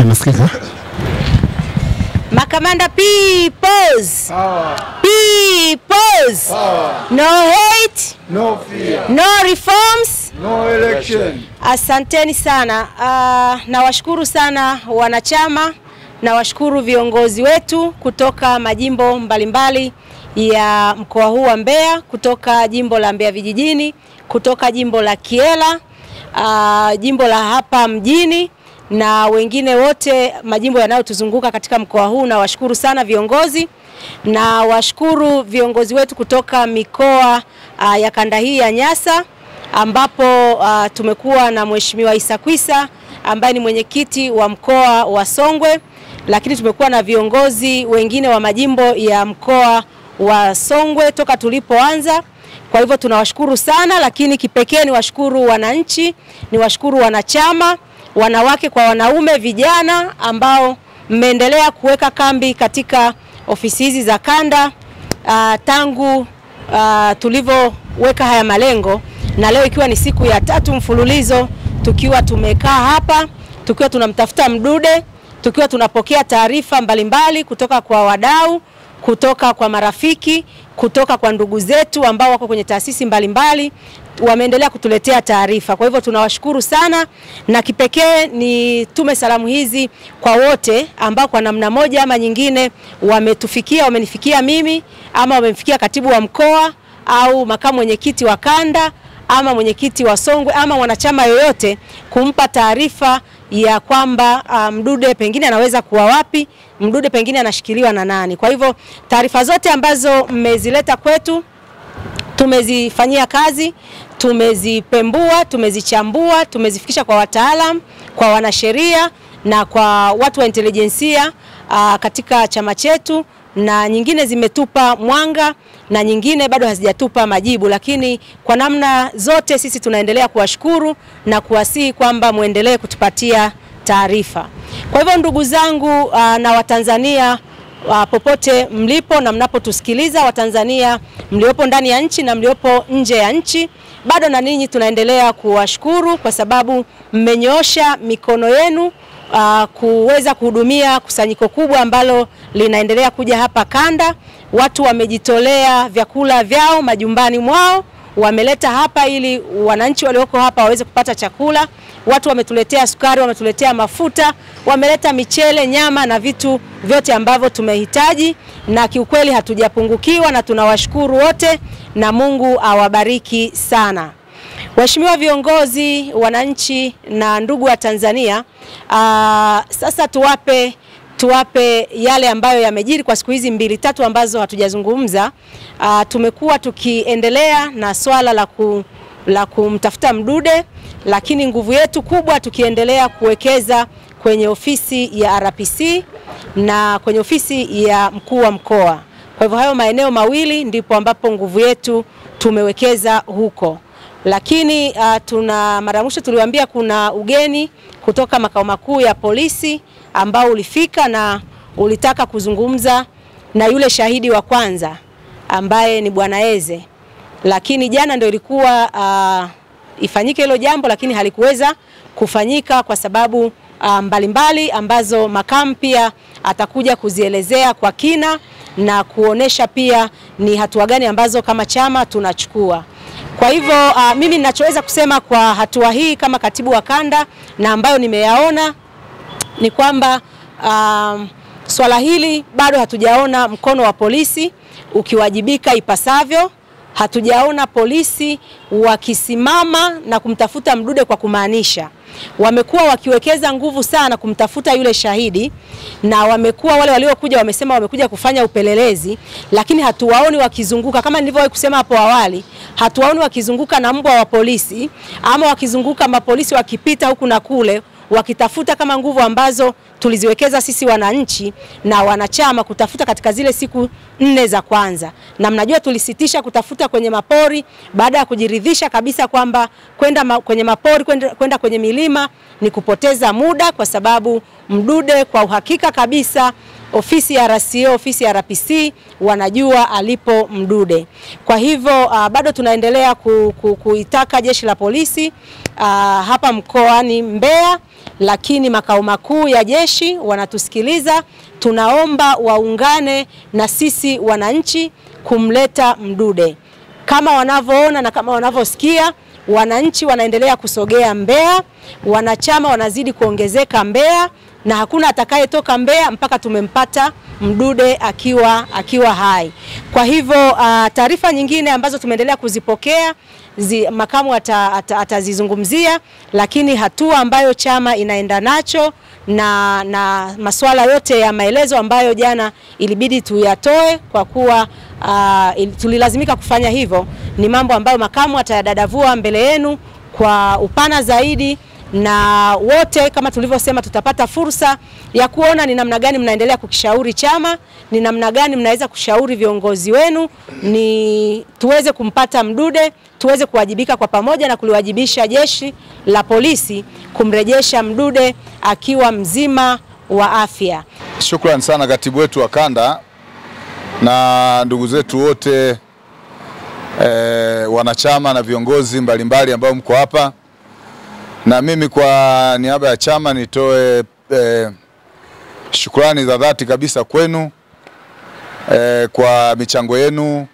Nasikika. Makamanda peoples. Peoples. No hate, no fear, no reforms, no election. Asanteni sana. Nawashukuru sana wanachama, nawashukuru viongozi wetu kutoka majimbo mbalimbali ya mkoa huu wa Mbeya, kutoka jimbo la Mbeya vijijini, kutoka jimbo la Kiela, jimbo la hapa mjini na wengine wote majimbo yanayotuzunguka katika mkoa huu. Na washukuru sana viongozi, na washukuru viongozi wetu kutoka mikoa ya kanda hii ya Nyasa, ambapo tumekuwa na Mheshimiwa Isakwisa ambaye ni mwenyekiti wa mkoa wa Songwe, lakini tumekuwa na viongozi wengine wa majimbo ya mkoa wa Songwe toka tulipoanza. Kwa hivyo tunawashukuru sana, lakini kipekee ni washukuru wananchi, ni washukuru wanachama, wanawake kwa wanaume, vijana ambao mmeendelea kuweka kambi katika ofisi hizi za kanda tangu tulivyoweka haya malengo, na leo ikiwa ni siku ya 3 mfululizo tukiwa tumekaa hapa, tukiwa tunamtafuta Mdude, tukiwa tunapokea taarifa mbalimbali kutoka kwa wadau, kutoka kwa marafiki, kutoka kwa ndugu zetu ambao wako kwenye taasisi mbalimbali, wameendelea kutuletea taarifa. Kwa hivyo tunawashukuru sana, na kipekee ni tume salamu hizi kwa wote ambao kwa namna moja ama nyingine wametufikia, wamenifikia mimi, ama wamemfikia katibu wa mkoa au makamu mwenyekiti wa kanda ama mwenyekiti wa Songwe ama wanachama yoyote, kumpa taarifa ya kwamba Mdude pengine anaweza kuwa wapi, Mdude pengine anashikiliwa na nani. Kwa hivyo taarifa zote ambazo mmezileta kwetu tumezifanyia kazi, tumezipembua, tumezichambua, tumezifikisha kwa wataalam, kwa wanasheria na kwa watu wa intelijensia katika chama chetu, na nyingine zimetupa mwanga na nyingine bado hazijatupa majibu, lakini kwa namna zote sisi tunaendelea kuwashukuru na kuwasihi kwamba muendelee kutupatia taarifa. Kwa hivyo ndugu zangu na Watanzania popote mlipo na mnapotusikiliza, Watanzania mliopo ndani ya nchi na mliopo nje ya nchi, bado na ninyi tunaendelea kuwashukuru kwa sababu mmenyoosha mikono yenu kuweza kuhudumia kusanyiko kubwa ambalo linaendelea kuja hapa kanda. Watu wamejitolea vyakula vyao majumbani mwao, wameleta hapa ili wananchi walioko hapa waweze kupata chakula. Watu wametuletea sukari, wametuletea mafuta, wameleta michele, nyama na vitu vyote ambavyo tumehitaji, na kiukweli hatujapungukiwa, na tunawashukuru wote na Mungu awabariki sana. Waheshimiwa viongozi, wananchi na ndugu wa Tanzania, sasa tuwape yale ambayo yamejiri kwa siku hizi 2-3 ambazo hatujazungumza. Tumekuwa tukiendelea na swala la kumtafuta Mdude, lakini nguvu yetu kubwa tukiendelea kuwekeza kwenye ofisi ya RPC na kwenye ofisi ya mkuu wa mkoa. Kwa hivyo hayo maeneo mawili ndipo ambapo nguvu yetu tumewekeza huko. Lakini mara mwisho tuliwaambia kuna ugeni kutoka makao makuu ya polisi ambao ulifika na ulitaka kuzungumza na yule shahidi wa kwanza ambaye ni Bwana Eze. Lakini jana ndio ilikuwa ifanyike hilo jambo, lakini halikuweza kufanyika kwa sababu mbalimbali ambazo makamu pia atakuja kuzielezea kwa kina na kuonesha pia ni hatua gani ambazo kama chama tunachukua. Kwa hivyo mimi ninachoweza kusema kwa hatua hii kama katibu wa kanda na ambayo nimeyaona ni kwamba swala hili bado hatujaona mkono wa polisi ukiwajibika ipasavyo. Hatujaona polisi wakisimama na kumtafuta Mdude kwa kumaanisha. Wamekuwa wakiwekeza nguvu sana kumtafuta yule shahidi, na wamekuwa wale waliokuja wamesema wamekuja kufanya upelelezi, lakini hatuwaoni wakizunguka kama nilivyowahi kusema hapo awali. Hatuwaoni wakizunguka na mbwa wa polisi ama wakizunguka mapolisi wakipita huku na kule wakitafuta kama nguvu ambazo tuliziwekeza sisi wananchi na wanachama kutafuta katika zile siku 4 za kwanza. Na mnajua tulisitisha kutafuta kwenye mapori baada ya kujiridhisha kabisa kwamba kwenda kwenye mapori, kwenda kwenye milima ni kupoteza muda, kwa sababu Mdude kwa uhakika kabisa ofisi ya RCO, ofisi ya RPC wanajua alipo Mdude. Kwa hivyo bado tunaendelea kuitaka jeshi la polisi hapa mkoani Mbeya, lakini makao makuu ya jeshi jeshi wanatusikiliza, tunaomba waungane na sisi wananchi kumleta Mdude. Kama wanavyoona na kama wanavyosikia, wananchi wanaendelea kusogea Mbeya, wanachama wanazidi kuongezeka Mbeya, na hakuna atakayetoka Mbeya mpaka tumempata Mdude akiwa hai. Kwa hivyo taarifa nyingine ambazo tumeendelea kuzipokea makamu atazizungumzia, lakini hatua ambayo chama inaenda nacho na masuala yote ya maelezo ambayo jana ilibidi tuyatoe kwa kuwa tulilazimika kufanya hivyo, ni mambo ambayo makamu atayadadavua mbele yenu kwa upana zaidi, na wote kama tulivyosema tutapata fursa ya kuona ni namna gani mnaendelea kukishauri chama, ni namna gani mnaweza kushauri viongozi wenu, ni tuweze kumpata Mdude, tuweze kuwajibika kwa pamoja na kuliwajibisha jeshi la polisi kumrejesha Mdude akiwa mzima wa afya. Shukrani sana katibu wetu wa kanda na ndugu zetu wote wanachama na viongozi mbalimbali ambao mko hapa. Na mimi kwa niaba ya chama nitoe shukrani za dhati kabisa kwenu kwa michango yenu,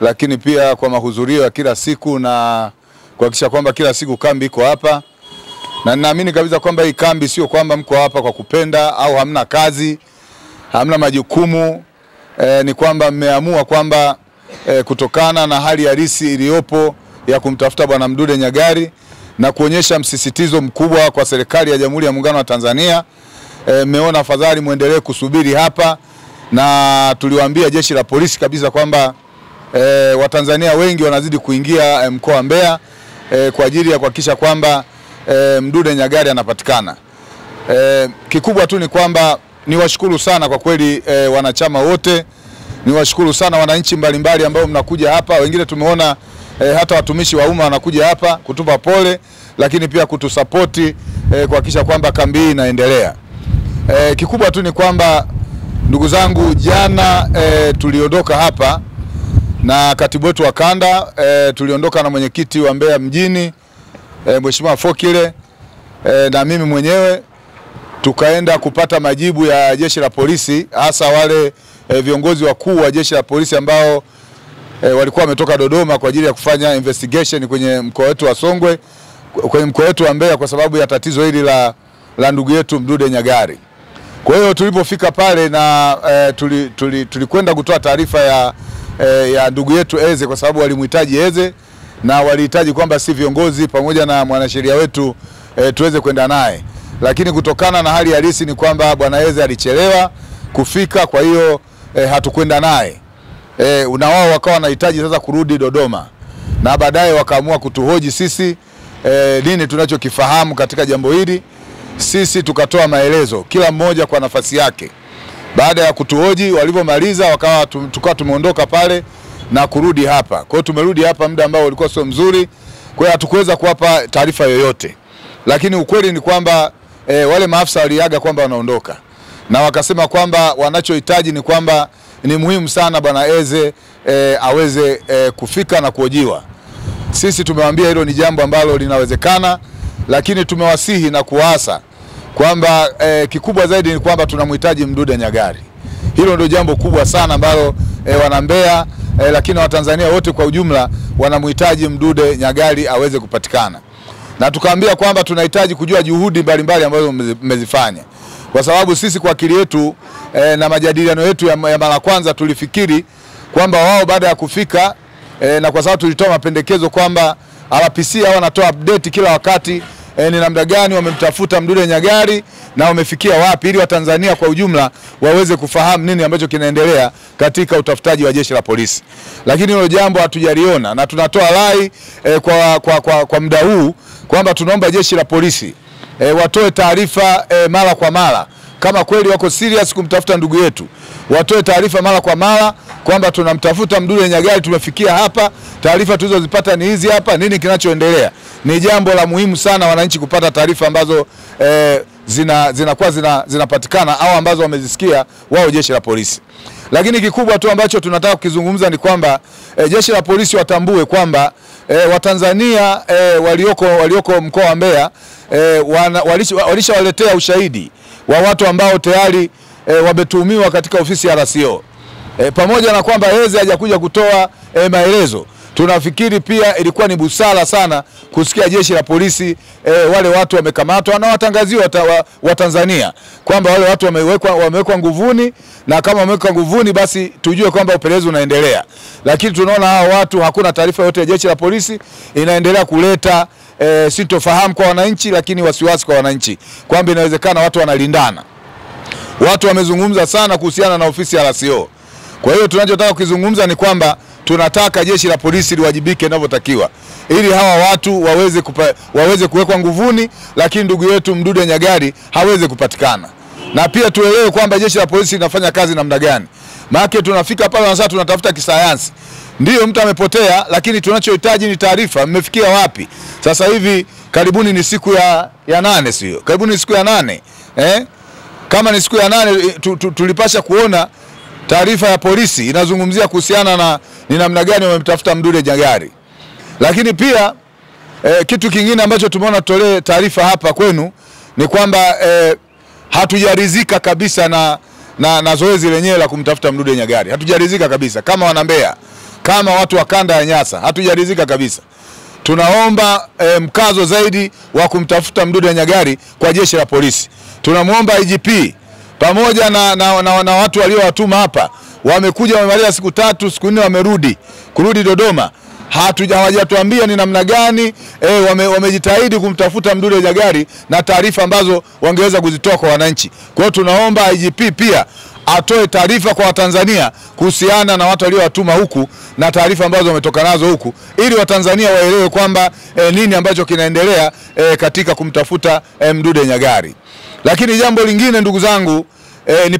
lakini pia kwa mahudhurio ya kila siku na kuhakikisha kwamba kila siku kambi iko hapa. Na ninaamini kabisa kwamba hii kambi sio kwamba mko hapa kwa kupenda au hamna kazi, hamna majukumu, ni kwamba mmeamua kwamba kutokana na hali halisi iliyopo ya kumtafuta Bwana Mdude Nyagali na kuonyesha msisitizo mkubwa kwa serikali ya Jamhuri ya Muungano wa Tanzania, mmeona afadhali muendelee kusubiri hapa, na tuliwaambia jeshi la polisi kabisa kwamba Watanzania wengi wanazidi kuingia mkoa wa Mbeya kwa ajili ya kuhakikisha kwamba Mdude Nyagali anapatikana. Kikubwa tu ni kwamba niwashukuru sana kwa kweli wanachama wote, niwashukuru sana wananchi mbalimbali ambao mnakuja hapa. Wengine tumeona hata watumishi wa umma wanakuja hapa kutupa pole, lakini pia kutusapoti kuhakikisha kwamba kambi hii inaendelea. Kikubwa tu ni kwamba ndugu zangu, jana tuliondoka hapa na katibu wetu wa kanda, tuliondoka na mwenyekiti wa Mbeya mjini Mheshimiwa Fokile na mimi mwenyewe, tukaenda kupata majibu ya jeshi la polisi, hasa wale viongozi wakuu wa jeshi la polisi ambao walikuwa wametoka Dodoma kwa ajili ya kufanya investigation kwenye mkoa wetu wa Songwe, kwenye mkoa wetu wa Mbeya, kwa sababu ya tatizo hili la ndugu yetu Mdude Nyagali. Kwa hiyo tulipofika pale na tulikwenda kutoa taarifa ya ndugu yetu Eze, kwa sababu walimhitaji Eze na walihitaji kwamba si viongozi pamoja na mwanasheria wetu tuweze kwenda naye, lakini kutokana na hali halisi ni kwamba bwana Eze alichelewa kufika, kwa hiyo hatukwenda naye. Na wao wakawa wanahitaji sasa kurudi Dodoma, na baadaye wakaamua kutuhoji sisi nini tunachokifahamu katika jambo hili. Sisi tukatoa maelezo kila mmoja kwa nafasi yake. Baada ya kutuhoji, walipomaliza tukawa tumeondoka pale na kurudi hapa. Kwa hiyo tumerudi hapa muda ambao ulikuwa sio mzuri, kwa hiyo hatukuweza kuwapa taarifa yoyote. Lakini ukweli ni kwamba wale maafisa waliaga kwamba wanaondoka, na wakasema kwamba wanachohitaji ni kwamba ni muhimu sana bwana Eze aweze kufika na kuhojiwa. Sisi tumewaambia hilo ni jambo ambalo linawezekana, lakini tumewasihi na kuwaasa kwamba kikubwa zaidi ni kwamba tunamhitaji Mdude Nyagali. Hilo ndio jambo kubwa sana ambalo wana Mbeya lakini Watanzania wote kwa ujumla wanamhitaji Mdude Nyagali aweze kupatikana. Na tukaambia kwamba tunahitaji kujua juhudi mbalimbali ambazo mmezifanya, kwa sababu sisi kwa akili yetu na majadiliano yetu ya mara kwanza tulifikiri kwamba wao baada ya kufika na kwa sababu tulitoa mapendekezo kwamba RPC hao wanatoa update kila wakati ni namna gani wamemtafuta Mdude Nyagali na wamefikia wapi, ili Watanzania kwa ujumla waweze kufahamu nini ambacho kinaendelea katika utafutaji wa jeshi la polisi. Lakini hilo jambo hatujaliona, na tunatoa rai kwa muda huu kwamba tunaomba jeshi la polisi watoe taarifa mara kwa mara, kama kweli wako serious kumtafuta ndugu yetu, watoe taarifa mara kwa mara kwamba tunamtafuta Mdude Nyagali, tumefikia hapa, taarifa tulizozipata ni hizi hapa, nini kinachoendelea. Ni jambo la muhimu sana wananchi kupata taarifa ambazo zinakuwa zinapatikana au ambazo wamezisikia wao jeshi la polisi. Lakini kikubwa tu ambacho tunataka kukizungumza ni kwamba jeshi la polisi watambue kwamba Watanzania walioko mkoa wa Mbeya walishawaletea ushahidi wa watu ambao tayari wametuhumiwa katika ofisi ya RCO. Pamoja na kwamba Heze hajakuja kutoa maelezo, tunafikiri pia ilikuwa ni busara sana kusikia jeshi la polisi wale watu wamekamatwa na watangaziwa wa Tanzania kwamba wale watu wamewekwa nguvuni, na kama wamewekwa nguvuni basi tujue kwamba upelelezi unaendelea. Lakini tunaona hao watu hakuna taarifa yote ya jeshi la polisi, inaendelea kuleta sintofahamu kwa wananchi, lakini wasiwasi kwa wananchi kwamba inawezekana watu wanalindana. Watu wamezungumza sana kuhusiana na ofisi ya RCO. Kwa hiyo tunachotaka kuzungumza ni kwamba tunataka jeshi la polisi liwajibike inavyotakiwa ili hawa watu waweze kuwekwa nguvuni, lakini ndugu yetu Mdude Nyagali haweze kupatikana. Na pia tuelewe kwamba jeshi la polisi linafanya kazi namna gani. Maana tunafika pale na sasa tunatafuta kisayansi. Ndio mtu amepotea, lakini tunachohitaji ni taarifa, mmefikia wapi? Sasa hivi karibuni ni siku ya 8, sio? Karibuni ni siku ya 8. Kama ni siku ya 8 tulipasha kuona taarifa ya polisi inazungumzia kuhusiana na ni namna gani wamemtafuta Mdude Nyagali. Lakini pia kitu kingine ambacho tumeona tutolee taarifa hapa kwenu ni kwamba hatujaridhika kabisa na zoezi lenyewe la kumtafuta Mdude Nyagali. Hatujaridhika kabisa kama wana Mbeya, kama watu wa kanda ya Nyasa, hatujaridhika kabisa. Tunaomba mkazo zaidi wa kumtafuta Mdude Nyagali kwa jeshi la polisi. Tunamuomba IGP pamoja na watu waliowatuma hapa, wamekuja wamemaliza siku 3 siku 4 kurudi Dodoma. Hawajatuambia ni namna gani wamejitahidi kumtafuta Mdude Nyagali na taarifa ambazo wangeweza kuzitoa kwa wananchi. Kwa hiyo tunaomba IGP pia atoe taarifa kwa Watanzania kuhusiana na watu waliowatuma huku na taarifa ambazo wametoka nazo huku, ili Watanzania waelewe kwamba nini ambacho kinaendelea katika kumtafuta Mdude Nyagali. Lakini jambo lingine ndugu zangu, ni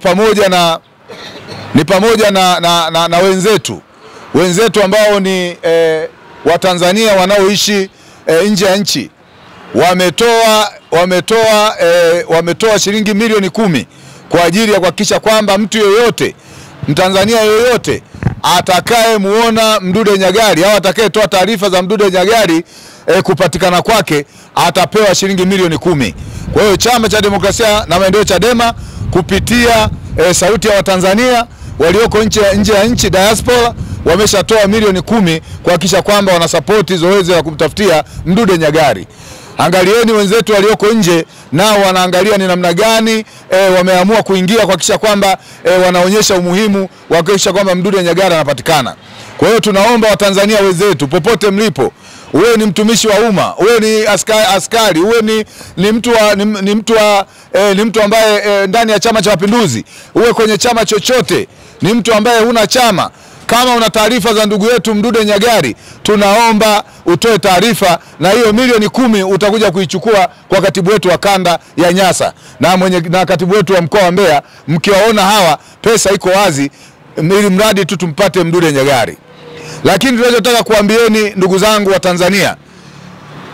pamoja na wenzetu ambao ni Watanzania wanaoishi nje ya nchi. Wametoa shilingi milioni 10 kwa ajili ya kuhakikisha kwamba mtu yoyote, Mtanzania yoyote atakaye muona Mdude Nyagali au atakayetoa taarifa za Mdude Nyagali kupatikana kwake atapewa shilingi milioni 10. Kwa hiyo Chama cha Demokrasia na Maendeleo Chadema kupitia sauti ya Watanzania walioko nje ya nchi, diaspora, wameshatoa milioni 10 kuhakikisha kwamba wanasapoti zoezi la kumtafutia Mdude Nyagali. Angalieni wenzetu walioko nje nao wanaangalia ni namna gani wameamua kuingia kuhakikisha kwamba wanaonyesha umuhimu wa kuhakikisha kwamba Mdude Nyagali anapatikana. Kwa hiyo tunaomba Watanzania wenzetu popote mlipo, uwe ni mtumishi wa umma, uwe ni askari, uwe ni mtu ambaye ndani ya Chama cha Mapinduzi, uwe kwenye chama chochote, ni mtu ambaye huna chama, kama una taarifa za ndugu yetu Mdude Nyagali, tunaomba utoe taarifa, na hiyo milioni 10 utakuja kuichukua kwa katibu wetu wa kanda ya Nyasa na katibu wetu wa mkoa wa Mbeya. Mkiwaona hawa, pesa iko wazi, ili mradi tu tumpate Mdude Nyagali. Lakini tunachotaka kuambieni ndugu zangu wa Tanzania,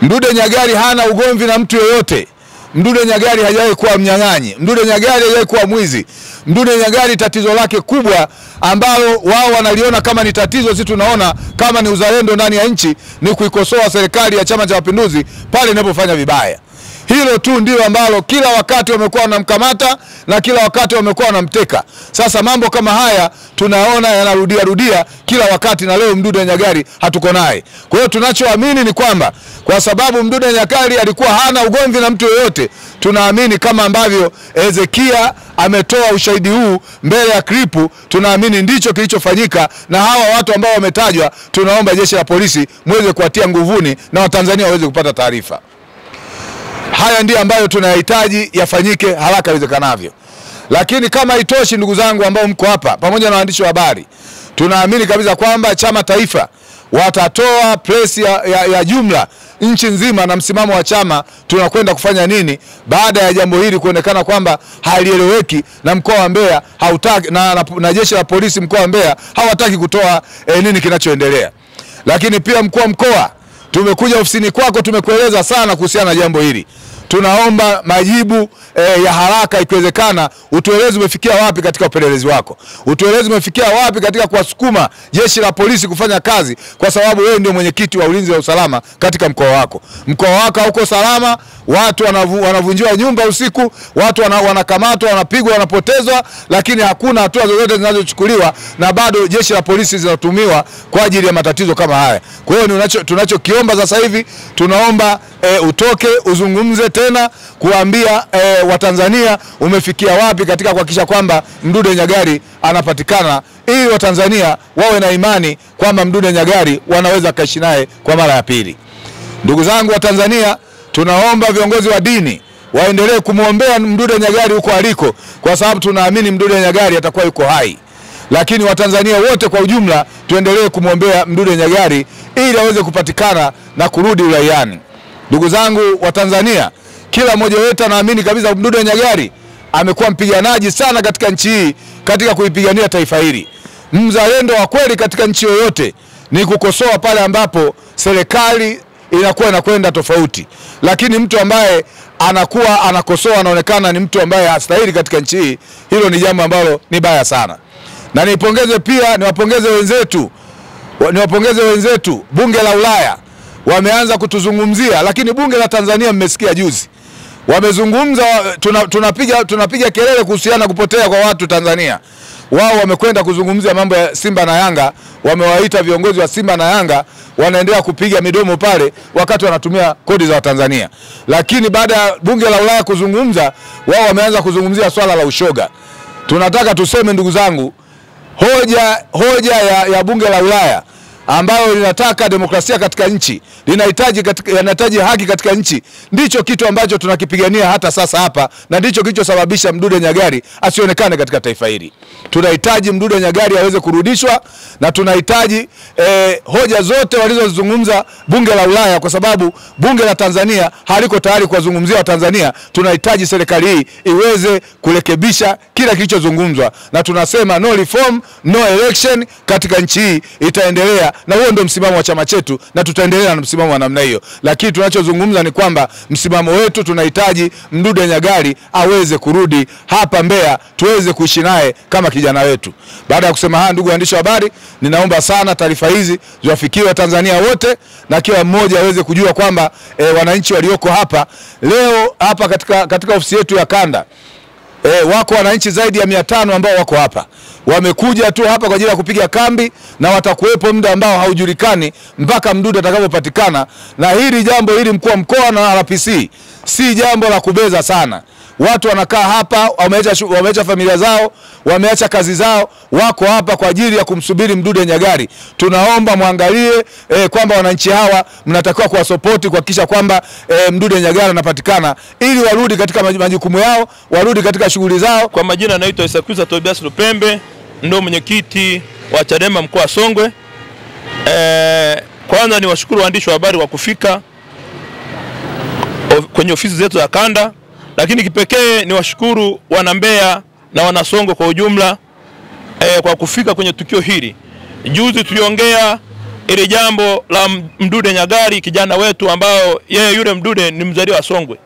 Mdude Nyagali hana ugomvi na mtu yoyote. Mdude Nyagali hajawahi kuwa mnyang'anyi. Mdude Nyagali hajawahi kuwa mwizi. Mdude Nyagali tatizo lake kubwa ambalo wao wanaliona kama ni tatizo, sisi tunaona kama ni uzalendo ndani ya nchi, ni kuikosoa serikali ya Chama cha Mapinduzi pale inapofanya vibaya. Hilo tu ndio ambalo kila wakati wamekuwa wanamkamata na kila wakati wamekuwa wanamteka. Sasa mambo kama haya tunaona yanarudia kila wakati, na leo Mdude Nyagali hatuko naye. Kwa hiyo tunachoamini ni kwamba kwa sababu Mdude Nyagali alikuwa hana ugomvi na mtu yoyote, tunaamini kama ambavyo Ezekia ametoa ushahidi huu mbele ya klipu, tunaamini ndicho kilichofanyika, na hawa watu ambao wametajwa tunaomba jeshi la polisi muweze kuwatia nguvuni na Watanzania waweze kupata taarifa. Haya ndiyo ambayo tunahitaji yafanyike haraka iwezekanavyo. Lakini kama itoshi, ndugu zangu ambao mko hapa pamoja na waandishi wa habari, tunaamini kabisa kwamba chama taifa watatoa press ya jumla nchi nzima na msimamo wa chama tunakwenda kufanya nini baada ya jambo hili kuonekana kwamba halieleweki, na mkoa wa Mbeya hautaki na jeshi la polisi mkoa wa Mbeya hawataki kutoa nini kinachoendelea. Lakini pia mkuu wa mkoa, tumekuja ofisini kwako, tumekueleza sana kuhusiana na jambo hili. tunaomba majibu ya haraka ikiwezekana. Utueleze umefikia wapi katika upelelezi wako, utueleze umefikia wapi katika kuwasukuma jeshi la polisi kufanya kazi, kwa sababu wewe ndio mwenyekiti wa ulinzi wa usalama katika mkoa wako. Mkoa wako hauko salama, watu wanavunjiwa nyumba usiku, watu wanakamatwa, wanapigwa, wanapotezwa, lakini hakuna hatua zozote zinazochukuliwa, na bado jeshi la polisi zinatumiwa kwa ajili ya matatizo kama haya. Kwa hiyo tunachokiomba sasa hivi, tunaomba utoke uzungumze tena kuambia Watanzania umefikia wapi katika kuhakikisha kwamba Mdude Nyagali anapatikana, ili Watanzania wawe na imani kwamba Mdude Nyagali wanaweza kaishi naye kwa mara ya pili. Ndugu zangu wa Tanzania, tunaomba viongozi wa dini waendelee kumuombea Mdude Nyagali huko aliko, kwa sababu tunaamini Mdude Nyagali atakuwa yuko hai. Lakini Watanzania wote kwa ujumla tuendelee kumuombea Mdude Nyagali ili aweze kupatikana na kurudi uraiani. Ndugu zangu wa Tanzania, kila mmoja wetu anaamini kabisa Mdude Nyagali amekuwa mpiganaji sana katika nchi hii, katika kuipigania taifa hili. Mzalendo wa kweli katika nchi yoyote ni kukosoa pale ambapo serikali inakuwa inakwenda tofauti, lakini mtu ambaye anakuwa anakosoa anaonekana ni mtu ambaye hastahili katika nchi hii, hilo ni jambo ambalo ni baya sana. Na niwapongeze wenzetu bunge la Ulaya, wameanza kutuzungumzia, lakini bunge la Tanzania mmesikia juzi wamezungumza, tunapiga kelele kuhusiana kupotea kwa watu Tanzania. Wao wamekwenda kuzungumzia mambo ya Simba na Yanga, wamewaita viongozi wa Simba na Yanga, wanaendelea kupiga midomo pale wakati wanatumia kodi za Tanzania. Lakini baada ya bunge la Ulaya kuzungumza, wao wameanza kuzungumzia swala la ushoga. Tunataka tuseme ndugu zangu, hoja ya bunge la Ulaya ambayo linataka demokrasia katika nchi, linahitaji haki katika nchi, ndicho kitu ambacho tunakipigania hata sasa hapa, na ndicho kilichosababisha Mdude Nyagali asionekane katika taifa hili. Tunahitaji Mdude Nyagali aweze kurudishwa, na tunahitaji hoja zote walizozungumza bunge la Ulaya, kwa sababu bunge la Tanzania haliko tayari kuwazungumzia wa Tanzania. Tunahitaji serikali hii iweze kurekebisha kila kilichozungumzwa, na tunasema no reform no election katika nchi hii itaendelea, na huo ndio msimamo wa chama chetu, na tutaendelea na msimamo wa namna hiyo. Lakini tunachozungumza ni kwamba msimamo wetu, tunahitaji Mdude Nyagali aweze kurudi hapa Mbeya, tuweze kuishi naye kama kijana wetu. Baada ya kusema haya, ndugu waandishi wa habari, ninaomba sana taarifa hizi ziwafikie Watanzania wote, na kila mmoja aweze kujua kwamba wananchi walioko hapa leo hapa katika ofisi yetu ya kanda, wako wananchi zaidi ya 500 ambao wako hapa. Wamekuja tu hapa kwa ajili ya kupiga kambi, na watakuwepo muda ambao haujulikani mpaka Mdude atakapopatikana. Na hili jambo hili mkuu wa mkoa na RPC si jambo la kubeza sana. Watu wanakaa hapa, wameacha familia zao, wameacha kazi zao, wako hapa kwa ajili ya kumsubiri Mdude Nyagali. Tunaomba muangalie kwamba wananchi hawa mnatakiwa kuwasupporti kuhakikisha kwamba Mdude Nyagali anapatikana, ili warudi katika majukumu yao, warudi katika shughuli zao. Kwa majina naitwa Isakuza Tobias Lupembe, ndio mwenyekiti wa Chadema mkoa wa Songwe. Kwanza ni washukuru waandishi wa habari kwa kufika kwenye ofisi zetu za kanda, lakini kipekee ni washukuru wana Mbeya na wana Songwe kwa ujumla kwa kufika kwenye tukio hili. Juzi tuliongea ile jambo la Mdude Nyagali, kijana wetu ambao yule Mdude ni mzaliwa wa Songwe,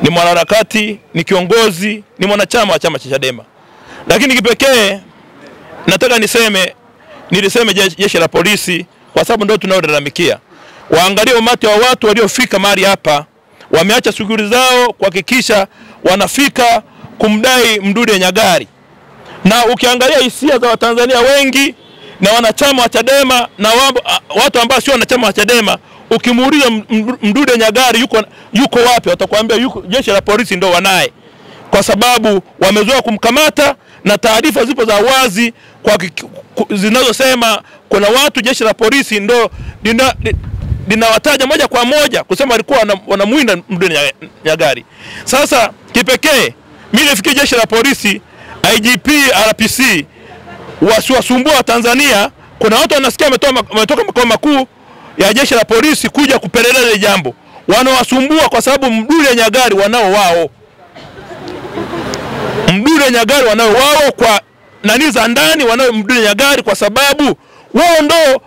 ni mwanaharakati, ni kiongozi, ni mwanachama wa chama cha Chadema. Lakini kipekee nataka niliseme jeshi la polisi, kwa sababu ndio tunaolalamikia. Waangalie umati wa watu waliofika mahali hapa, wameacha shughuli zao kuhakikisha wanafika kumdai Mdude Nyagali. Na ukiangalia hisia za Watanzania wengi na wanachama wa Chadema na watu ambao sio wanachama wa Chadema, ukimuuliza Mdude Nyagali yuko wapi, watakwambia jeshi la polisi ndio wanaye, kwa sababu wamezoea kumkamata, na taarifa zipo za wazi zinazosema kuna watu jeshi la polisi ndio linawataja moja kwa moja kusema walikuwa wanamuinda Mdude Nyagali. Sasa kipekee mimi nafikiri jeshi la polisi, IGP, RPC wasiwasumbua Tanzania. Kuna watu wanasikia wametoka makao makuu ya jeshi la polisi kuja kupeleleza jambo, wanawasumbua kwa sababu Mdude Nyagali wanao wao. Mdude Nyagali wanao wao kwa nani za ndani, wanao Mdude Nyagali kwa sababu wao ndo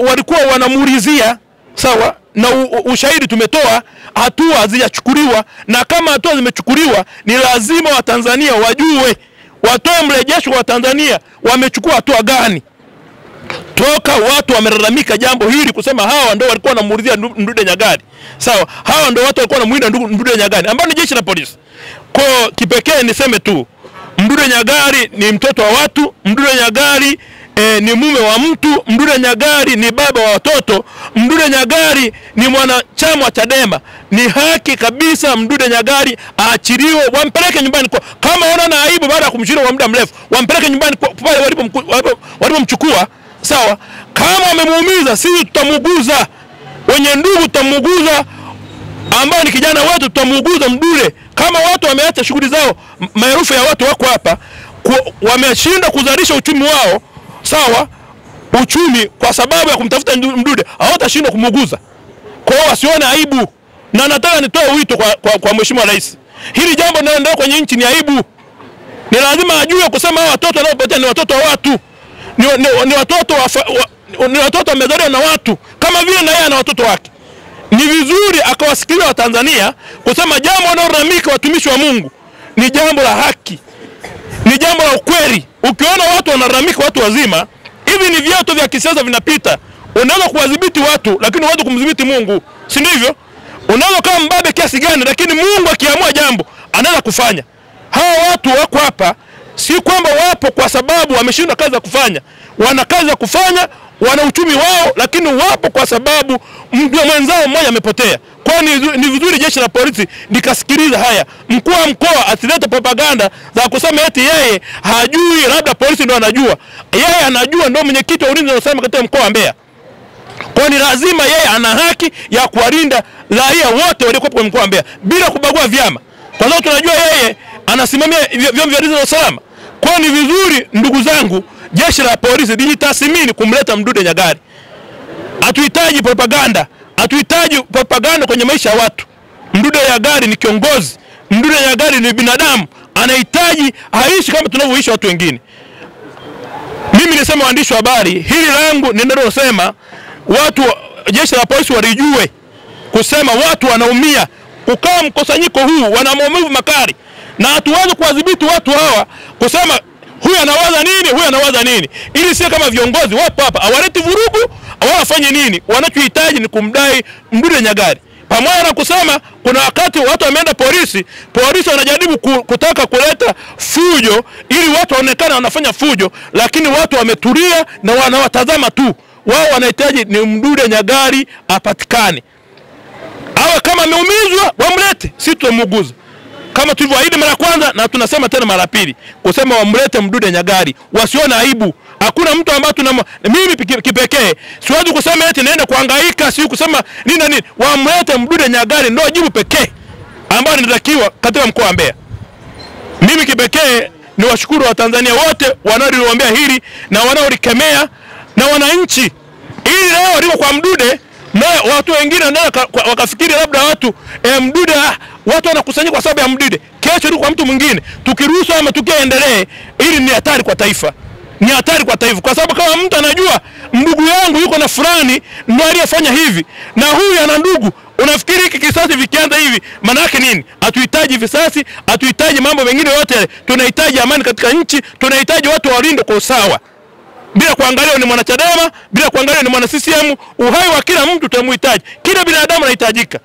walikuwa wanamuulizia, sawa, na ushahidi tumetoa, hatua hazijachukuliwa, na kama hatua zimechukuliwa ni lazima Watanzania wajue, watoe mrejesho wa Tanzania wamechukua hatua gani. Toka watu wamelalamika jambo hili kusema hawa ndio walikuwa wanamuulizia Mdude Nyagali. Sawa, hawa ndio watu walikuwa wanamuinda Mdude Nyagali ambao ni jeshi la polisi. Kwa kipekee niseme tu, Mdude Nyagali ni mtoto wa watu, Mdude Nyagali ni mume wa mtu, Mdude Nyagali ni baba wa watoto, Mdude Nyagali ni mwanachama wa Chadema. Ni haki kabisa Mdude Nyagali aachiliwe, wampeleke nyumbani kwa, kama wanaona aibu baada ya kumshikilia kwa muda mrefu, wampeleke nyumbani pale walipomchukua. Sawa, kama wamemuumiza sisi tutamuguza, wenye ndugu tutamuguza, ambao ni kijana wetu tutamuguza Mdude. Kama watu wameacha shughuli zao, maelfu ya watu wako hapa wameshinda kuzalisha uchumi wao, sawa, uchumi kwa sababu ya kumtafuta Mdude, hawatashinda kumuguza. Kwa hiyo wasione aibu, na nataka nitoe wito kwa Mheshimiwa Rais, hili jambo linaloendelea kwenye nchi ni aibu. Ni lazima ajue kusema hao watoto wanaopotea ni watoto wa watu, ni watoto wamezaliwa na watu kama vile na yeye ana watoto wake. Ni vizuri akawasikiliza Watanzania kusema jambo wanaoramika watumishi wa Mungu ni jambo la haki, ni jambo la ukweli. Ukiona watu wanaramika watu wazima, hivi ni vyetu vya kisiasa vinapita. Unaweza kuwadhibiti watu lakini huwezi kumdhibiti Mungu, si ndivyo? Unaweza kama mbabe kiasi gani, lakini Mungu akiamua jambo anaweza kufanya. Hawa watu wako hapa si kwamba wapo kwa sababu wameshindwa kazi ya kufanya. Wana kazi ya kufanya, wana uchumi wao, lakini wapo kwa sababu mwenzao mmoja amepotea. Kwa ni vizuri jeshi la polisi likasikiliza haya. Mkuu wa mkoa asilete propaganda za kusema eti yeye hajui, labda polisi ndio anajua. Yeye anajua, ndio mwenyekiti wa ulinzi anasema katika mkoa wa Mbeya. Kwa ni lazima yeye ana haki ya kuwalinda raia wote waliokuwa kwa mkoa wa Mbeya bila kubagua vyama. Kwa sababu tunajua yeye anasimamia vyombo vya ulinzi na usalama. Kwa ni vizuri ndugu zangu, jeshi la polisi lijitathmini kumleta Mdude Nyagali. Hatuhitaji propaganda kwenye maisha ya watu. Mdude Nyagali ni kiongozi, Mdude Nyagali ni binadamu, anahitaji aishi kama tunavyoishi watu wengine. Mimi nisema waandishi wa habari, hili langu ninalosema watu jeshi la polisi walijue kusema watu wanaumia, kukaa mkusanyiko huu wana maumivu makali, na hatuwezi kuwadhibiti watu hawa kusema huyu anawaza nini, ili si kama viongozi wapo hapa awaleti vurugu au wafanye nini. Wanachohitaji ni kumdai Mdude Nyagali. Pamoja na kusema kuna wakati watu wameenda polisi wanajaribu kutaka kuleta fujo ili watu waonekane wanafanya fujo, lakini watu wametulia na wanawatazama tu. Wao wanahitaji ni Mdude Nyagali apatikane. Awe kama ameumizwa wamlete, si tumuguza. Kama tulivyoahidi mara kwanza na tunasema tena mara pili, kusema wamlete Mdude Nyagali, wasione aibu. Hakuna mtu ambaye mimi kipekee siwezi kusema eti naenda kuhangaika, si kusema nini. Wamlete Mdude Nyagali, ndio jibu pekee ambalo linatakiwa katika mkoa wa Mbeya. Mimi kipekee ni washukuru wa Tanzania wote wanaoliombea hili na wanaolikemea, na wananchi ili leo liko kwa Mdude, na watu wengine ndio wakafikiri labda watu Mdude watu wanakusanyika kwa sababu ya Mdude, kesho liko kwa mtu mwingine. Tukiruhusu ama tukiendelee, ili ni hatari kwa taifa. Ni hatari kwa taifa, kwa sababu kama mtu anajua ndugu yangu yuko na fulani ndio aliyefanya hivi na huyu ana ndugu, unafikiri hiki kisasi vikianza hivi maana yake nini? Hatuhitaji visasi, hatuhitaji mambo mengine yote. Tunahitaji amani katika nchi, tunahitaji watu walinde kwa usawa, bila kuangalia ni mwana Chadema, bila kuangalia ni mwana CCM. Uhai wa kila mtu tunamhitaji, kila binadamu anahitajika,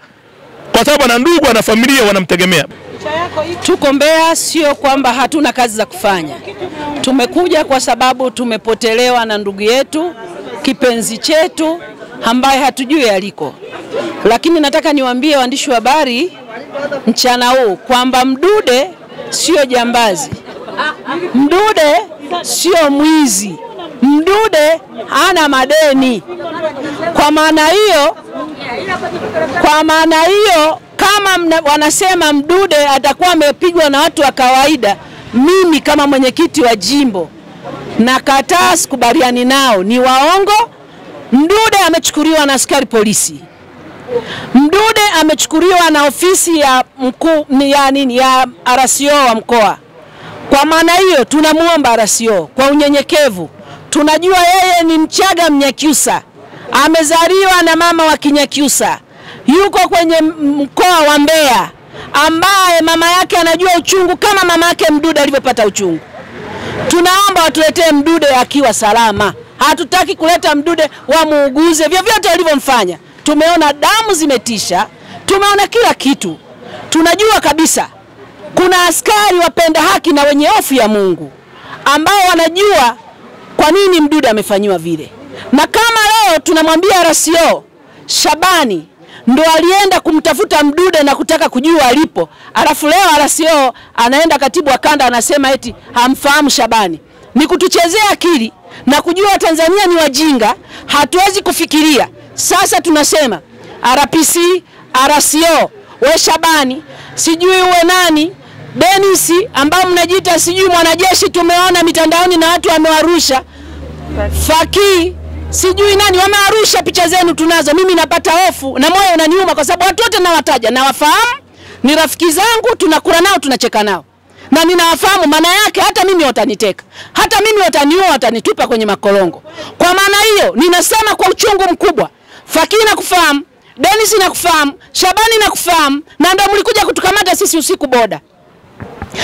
kwa sababu ana ndugu, ana familia wanamtegemea. Tuko Mbeya, sio kwamba hatuna kazi za kufanya. Tumekuja kwa sababu tumepotelewa na ndugu yetu, kipenzi chetu ambaye hatujui aliko. Lakini nataka niwaambie waandishi wa habari mchana huu kwamba Mdude sio jambazi. Mdude sio mwizi. Mdude hana madeni. Kwa maana hiyo kama wanasema Mdude atakuwa amepigwa na watu wa kawaida, mimi kama mwenyekiti wa jimbo nakataa, sikubaliani nao, ni waongo. Mdude amechukuliwa na askari polisi. Mdude amechukuliwa na ofisi ya mkuu ya RCO wa mkoa. Kwa maana hiyo tunamuomba RCO kwa unyenyekevu, tunajua yeye ni Mchaga Mnyakyusa, amezaliwa na mama wa Kinyakyusa, yuko kwenye mkoa wa Mbeya, ambaye mama yake anajua uchungu kama mama yake Mdude alivyopata uchungu. Tunaomba watuletee Mdude akiwa salama. Hatutaki kuleta Mdude wamuuguze vyovyote walivyomfanya. Tumeona damu zimetisha, tumeona kila kitu. Tunajua kabisa kuna askari wapenda haki na wenye hofu ya Mungu ambao wanajua kwa nini Mdude amefanyiwa vile. Na kama leo tunamwambia RCO Shabani ndo alienda kumtafuta Mdude na kutaka kujua alipo, alafu leo RCO anaenda katibu wa kanda anasema eti hamfahamu Shabani, ni kutuchezea akili na kujua Tanzania ni wajinga, hatuwezi kufikiria. Sasa tunasema RPC, RCO, we Shabani, sijui uwe nani, Dennis ambao mnajiita sijui mwanajeshi, tumeona mitandaoni na watu wamewarusha, Faki sijui nani wamearusha picha zenu tunazo. Mimi napata hofu na moyo unaniuma kwa sababu watu wote nawataja na wafahamu, ni rafiki zangu, tunakula nao, tunacheka nao. Na ninawafahamu, maana yake hata mimi wataniteka. Hata mimi wataniua, watanitupa kwenye makolongo. Kwa maana hiyo ninasema kwa uchungu mkubwa, Faki nakufahamu, Dennis nakufahamu, Shabani nakufahamu, na ndio mlikuja kutukamata sisi usiku boda.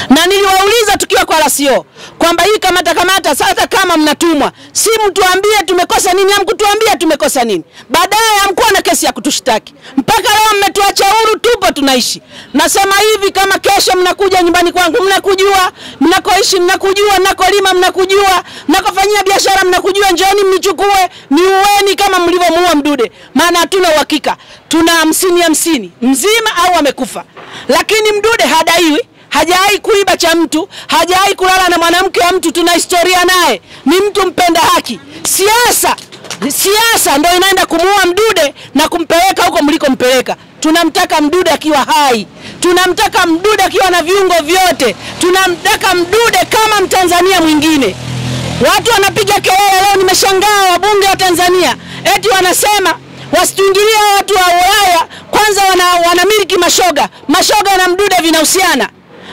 Na niliwauliza tukiwa kwa RCO kwamba hii kamata sasa kama mnatumwa, si mtuambie tumekosa nini, hamkutuambia tumekosa nini. Baadaye hamkuwa na kesi ya kutushtaki. Mpaka leo mmetuacha huru, tupo tunaishi. Nasema hivi, kama kesho mnakuja nyumbani kwangu, mnakujua, mnakoishi mnakujua, mnakolima mnakujua, mnakofanyia biashara mnakujua, njooni mnichukue, niueni kama mlivyomuua Mdude. Maana hatuna uhakika. Tuna 50-50 mzima au amekufa. Lakini Mdude hadaiwi, hajai kuiba cha mtu, hajai kulala na mwanamke wa mtu, tuna historia naye. Ni mtu mpenda haki. Siasa ndio inaenda kumuua Mdude na kumpeleka huko mlikompeleka. Tunamtaka Mdude akiwa hai. Tunamtaka Mdude akiwa na viungo vyote. Tunamtaka Mdude kama Mtanzania mwingine. Watu wanapiga kelele leo, nimeshangaa wabunge wa Tanzania. Eti wanasema wasituingilie watu wa Ulaya, kwanza wanamiliki mashoga. Mashoga na Mdude vinahusiana.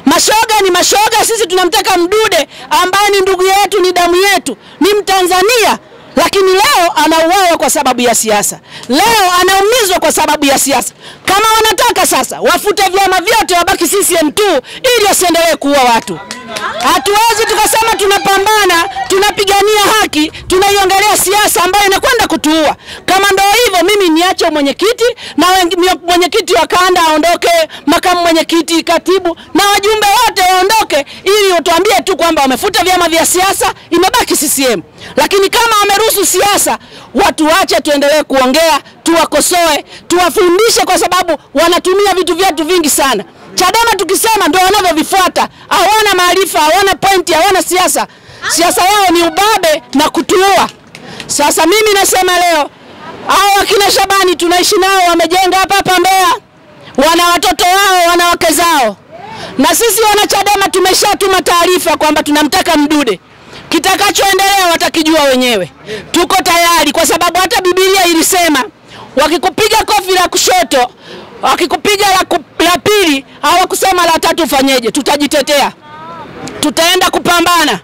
Mashoga ni mashoga, sisi tunamtaka Mdude ambaye ni ndugu yetu, ni damu yetu, ni Mtanzania. Lakini leo anauawa kwa sababu ya siasa. Leo anaumizwa kwa sababu ya siasa. Kama wanataka sasa wafute vyama vyote, wabaki CCM tu ili wasiendelee kuua watu. Hatuwezi tukasema tunapambana, tunapigania haki, tunaiongelea siasa ambayo inakwenda kutuua. Kama ndio hivyo, mimi niache mwenyekiti na mwenyekiti wa kanda aondoke, makamu mwenyekiti, katibu na wajumbe wote waondoke, ili utuambie tu kwamba wamefuta vyama vya siasa, imebaki CCM. Lakini kama wameruhusu siasa, watu wache tuendelee kuongea, tuwakosoe, tuwafundishe, kwa sababu wanatumia vitu vyetu vingi sana. Chadema tukisema ndio wanavyovifuata, hawana maarifa, hawana pointi, hawana siasa. Siasa yao ni ubabe na kutuua. Sasa mimi nasema leo, hao wakina Shabani tunaishi nao, wamejenga hapa Mbeya, wana watoto wao, wana wake zao. Na sisi wana Chadema tumeshatuma taarifa kwamba tunamtaka Mdude. Kitakachoendelea watakijua wenyewe. Tuko tayari, kwa sababu hata Biblia ilisema wakikupiga kofi la kushoto, wakikupiga la pili, hawakusema la tatu ufanyeje. Tutajitetea. Tutaenda kupambana.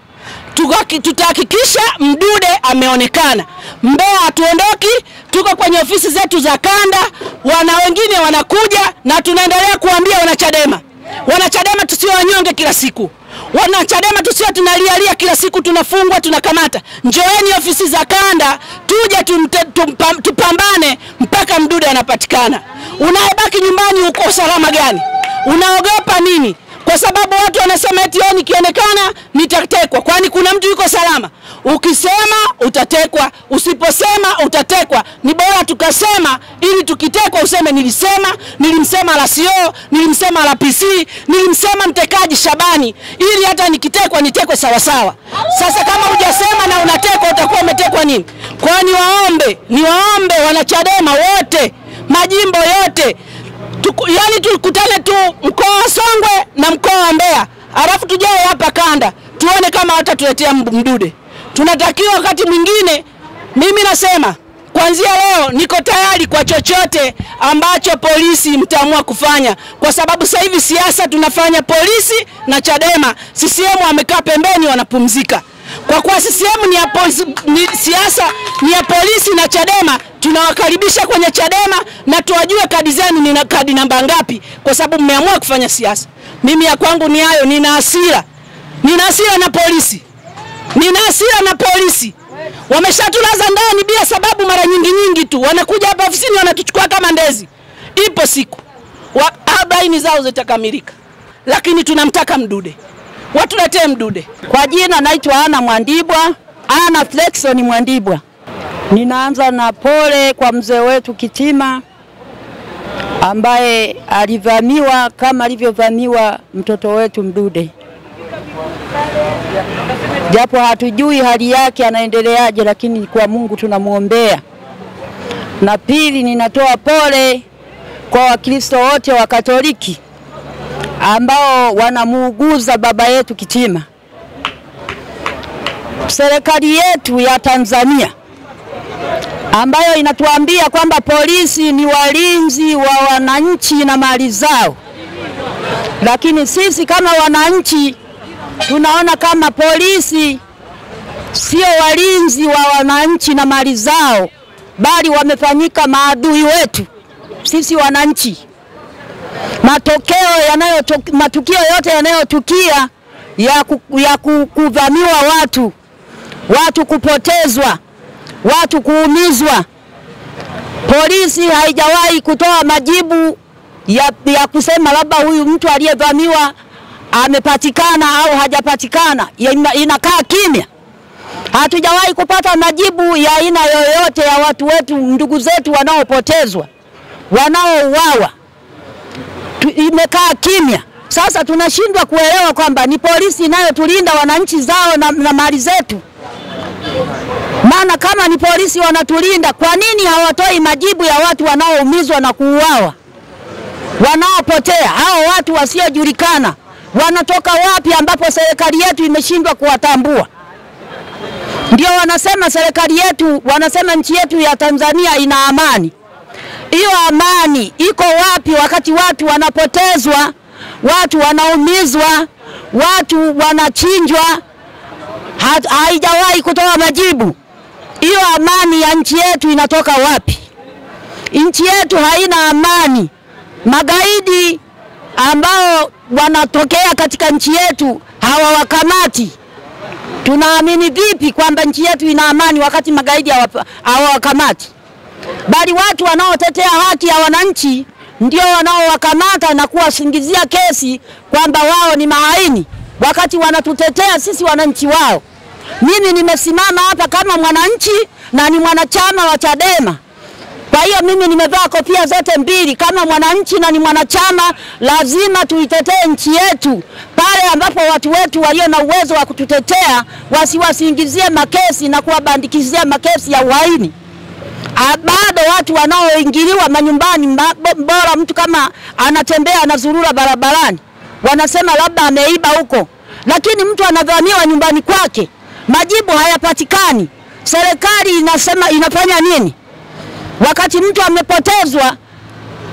Tutahakikisha Mdude ameonekana. Mbeya hatuondoki, tuko kwenye ofisi zetu za kanda, wana wengine wanakuja, na tunaendelea kuambia wanachadema. Wanachadema tusio wanyonge kila siku. Wanachadema tusio tunalialia kila siku, tunafungwa, tunakamata. Njoeni ofisi za kanda, tuje tupambane mpaka Mdude anapatikana. Unayebaki nyumbani uko salama gani? Unaogopa nini? Kwa sababu watu wanasema eti nikionekana nitatekwa. Kwani kuna mtu yuko salama? Ukisema utatekwa, usiposema utatekwa. Ni bora tukasema, ili tukitekwa useme nilimsema RCO, nilimsema RPC, nilimsema mtekaji Shabani, ili hata nikitekwa nitekwe sawa sawa. Sasa kama hujasema na unatekwa, utakuwa umetekwa nini? Kwa niwaombe wanachadema wote, majimbo yote, yani tukutane tu mkoa wa Songwe na mkoa wa Mbeya, alafu tujae hapa kanda, tuone kama watatuletea Mdude. Tunatakiwa wakati mwingine, mimi nasema kuanzia leo niko tayari kwa chochote ambacho polisi mtaamua kufanya, kwa sababu sasa hivi siasa tunafanya polisi na Chadema, CCM wamekaa pembeni wanapumzika. Kwa Kwa kuwa CCM ni ya polisi, siasa ni ya polisi na Chadema, tunawakaribisha kwenye Chadema na tuwajue kadi zenu ni kadi namba ngapi, kwa sababu mmeamua kufanya siasa. Mimi ya kwangu ni hayo. Nina hasira na polisi, nina hasira na polisi. Wameshatulaza ndani bila sababu mara nyingi tu. Wanakuja hapa ofisini wanatuchukua kama ndezi. Ipo siku 40 zao zitakamilika. Lakini tunamtaka Mdude. Watuletee Mdude. Kwa jina naitwa Ana Mwandibwa, Ana Flexon Mwandibwa. Ninaanza na pole kwa mzee wetu Kitima ambaye alivamiwa kama alivyovamiwa mtoto wetu Mdude. Japo hatujui hali yake anaendeleaje, lakini kwa Mungu tunamuombea. Na pili, ninatoa pole kwa Wakristo wote wa Katoliki ambao wanamuuguza baba yetu Kitima. Serikali yetu ya Tanzania ambayo inatuambia kwamba polisi ni walinzi wa wananchi na mali zao, lakini sisi kama wananchi tunaona kama polisi sio walinzi wa wananchi na mali zao, bali wamefanyika maadui wetu sisi wananchi. Matukio yote yanayotukia ya kuvamiwa watu kupotezwa, watu kuumizwa, polisi haijawahi kutoa majibu ya kusema labda huyu mtu aliyevamiwa amepatikana au hajapatikana. Inakaa kimya. Hatujawahi kupata majibu ya aina yoyote ya watu wetu, ndugu zetu wanaopotezwa, wanaouawa. Imekaa kimya. Sasa tunashindwa kuelewa kwamba ni polisi inayotulinda wananchi zao na mali zetu. Maana kama ni polisi wanatulinda, kwa nini hawatoi majibu ya watu wanaoumizwa na kuuawa, wanaopotea? Hao watu wasiojulikana wanatoka wapi ambapo serikali yetu imeshindwa kuwatambua? Ndio wanasema serikali yetu, wanasema nchi yetu ya Tanzania ina amani. Hiyo amani iko wapi wakati watu wanapotezwa, watu wanaumizwa, watu wanachinjwa? Haijawahi kutoa majibu. Hiyo amani ya nchi yetu inatoka wapi? Nchi yetu haina amani. Magaidi ambao wanatokea katika nchi yetu hawawakamati. Tunaamini vipi kwamba nchi yetu ina amani wakati magaidi hawawakamati? Bali watu wanaotetea haki ya wananchi ndio wanaowakamata na kuwasingizia kesi kwamba wao ni mahaini, wakati wanatutetea sisi wananchi wao. Mimi nimesimama hapa kama mwananchi na ni mwanachama wa Chadema. Kwa hiyo mimi nimevaa kofia zote mbili, kama mwananchi na ni mwanachama. Lazima tuitetee nchi yetu pale ambapo watu wetu walio na uwezo wa kututetea wasiwasingizie makesi na kuwabandikizia makesi ya uhaini. Bado watu wanaoingiliwa manyumbani, bora mtu kama anatembea anazurura barabarani wanasema labda ameiba huko, lakini mtu anavamiwa nyumbani kwake, majibu hayapatikani. Serikali inasema inafanya nini? Wakati mtu amepotezwa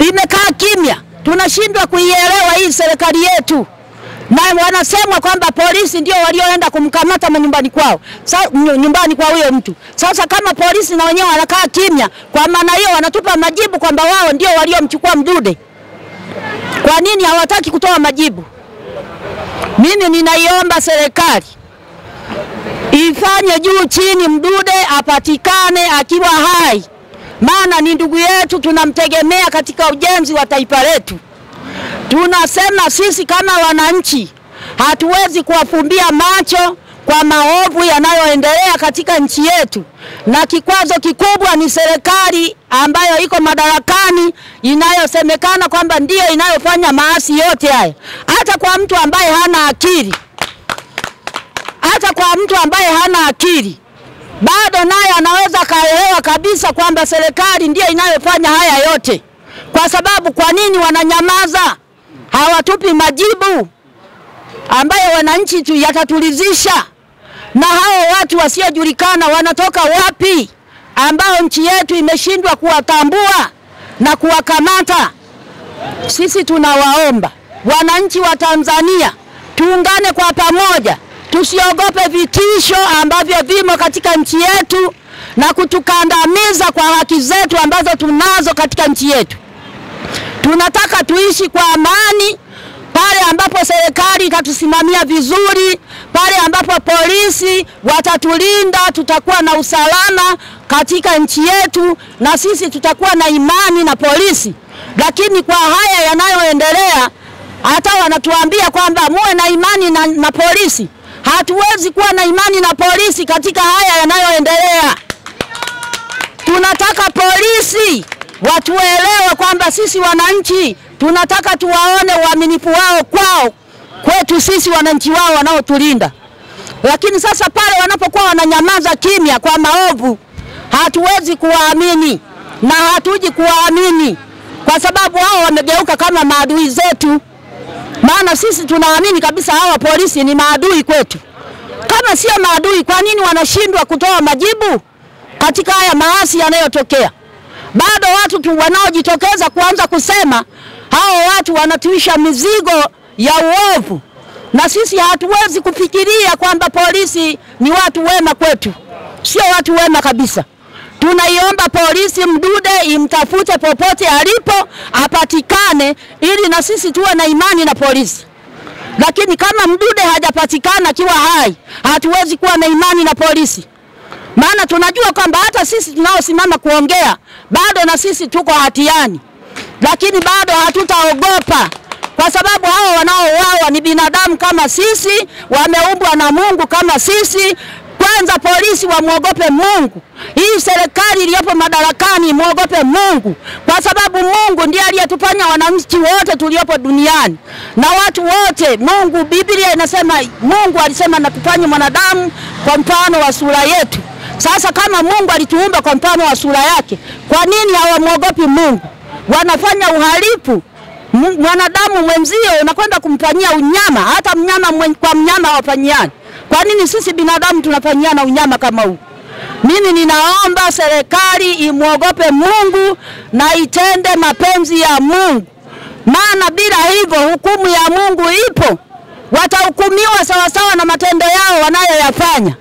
imekaa kimya. Tunashindwa kuielewa hii serikali yetu. Na wanasema kwamba polisi ndio walioenda kumkamata nyumbani kwao, nyumbani kwa huyo mtu. Sasa kama polisi na wenyewe wanakaa kimya, kwa maana hiyo wanatupa majibu kwamba wao ndio waliomchukua Mdude. Kwa nini hawataki kutoa majibu? Mimi ninaiomba serikali ifanye juu chini, Mdude apatikane akiwa hai. Maana ni ndugu yetu, tunamtegemea katika ujenzi wa taifa letu. Tunasema sisi kama wananchi hatuwezi kuwafumbia macho kwa maovu yanayoendelea katika nchi yetu. Na kikwazo kikubwa ni serikali ambayo iko madarakani, inayosemekana kwamba ndio inayofanya maasi yote haya. Hata kwa mtu ambaye hana akili, bado naye anaweza kaelewa kabisa kwamba serikali ndio inayofanya haya yote. Kwa sababu kwa nini wananyamaza? Hawatupi majibu ambayo wananchi tu yatatulizisha. Na hao watu wasiojulikana wanatoka wapi ambao nchi yetu imeshindwa kuwatambua na kuwakamata? Sisi tunawaomba wananchi wa Tanzania tuungane kwa pamoja, tusiogope vitisho ambavyo vimo katika nchi yetu na kutukandamiza kwa haki zetu ambazo tunazo katika nchi yetu. Tunataka tuishi kwa amani pale ambapo serikali itatusimamia vizuri, pale ambapo polisi watatulinda, tutakuwa na usalama katika nchi yetu na sisi tutakuwa na imani na polisi. Lakini kwa haya yanayoendelea, hata wanatuambia kwamba muwe na imani na polisi. Hatuwezi kuwa na imani na polisi katika haya yanayoendelea. Tunataka polisi watuelewe kwamba sisi wananchi tunataka tuwaone uaminifu wao kwetu sisi wananchi wao wanaotulinda. Lakini sasa pale wanapokuwa wananyamaza kimya kwa maovu, hatuwezi kuwaamini na hatuji kuwaamini kwa sababu hao wamegeuka kama maadui zetu. Maana sisi tunaamini kabisa hawa polisi ni maadui kwetu. Kama sio maadui, kwa nini wanashindwa kutoa majibu katika haya maasi yanayotokea? Bado watu wanaojitokeza kuanza kusema hao watu wanatuisha mizigo ya uovu, na sisi hatuwezi kufikiria kwamba polisi ni watu wema kwetu. Sio watu wema kabisa. Tunaiomba polisi Mdude imtafute popote alipo, apatikane ili na sisi tuwe na imani na polisi. Lakini kama Mdude hajapatikana akiwa hai, hatuwezi kuwa na imani na polisi. Maana tunajua kwamba hata sisi tunaosimama kuongea bado na sisi tuko hatiani. Lakini bado hatutaogopa kwa sababu hao wanaouawa ni binadamu kama sisi, wameumbwa na Mungu kama sisi. Kwanza polisi wamuogope Mungu. Hii serikali iliyopo madarakani muogope Mungu, kwa sababu Mungu ndiye aliyetufanya wananchi wote tuliopo duniani na watu wote. Mungu, Biblia inasema, Mungu alisema natufanye mwanadamu kwa mfano wa sura yetu. Sasa kama Mungu alituumba kwa mfano wa sura yake, kwa nini hawamuogopi Mungu? Wanafanya uhalifu. Mwanadamu mwenzio unakwenda kumfanyia unyama, hata mnyama kwa mnyama hawafanyiani. Kwa nini sisi binadamu tunafanyiana unyama kama huu? Mimi ninaomba serikali imuogope Mungu na itende mapenzi ya Mungu. Maana bila hivyo hukumu ya Mungu ipo. Watahukumiwa sawasawa na matendo yao wanayoyafanya.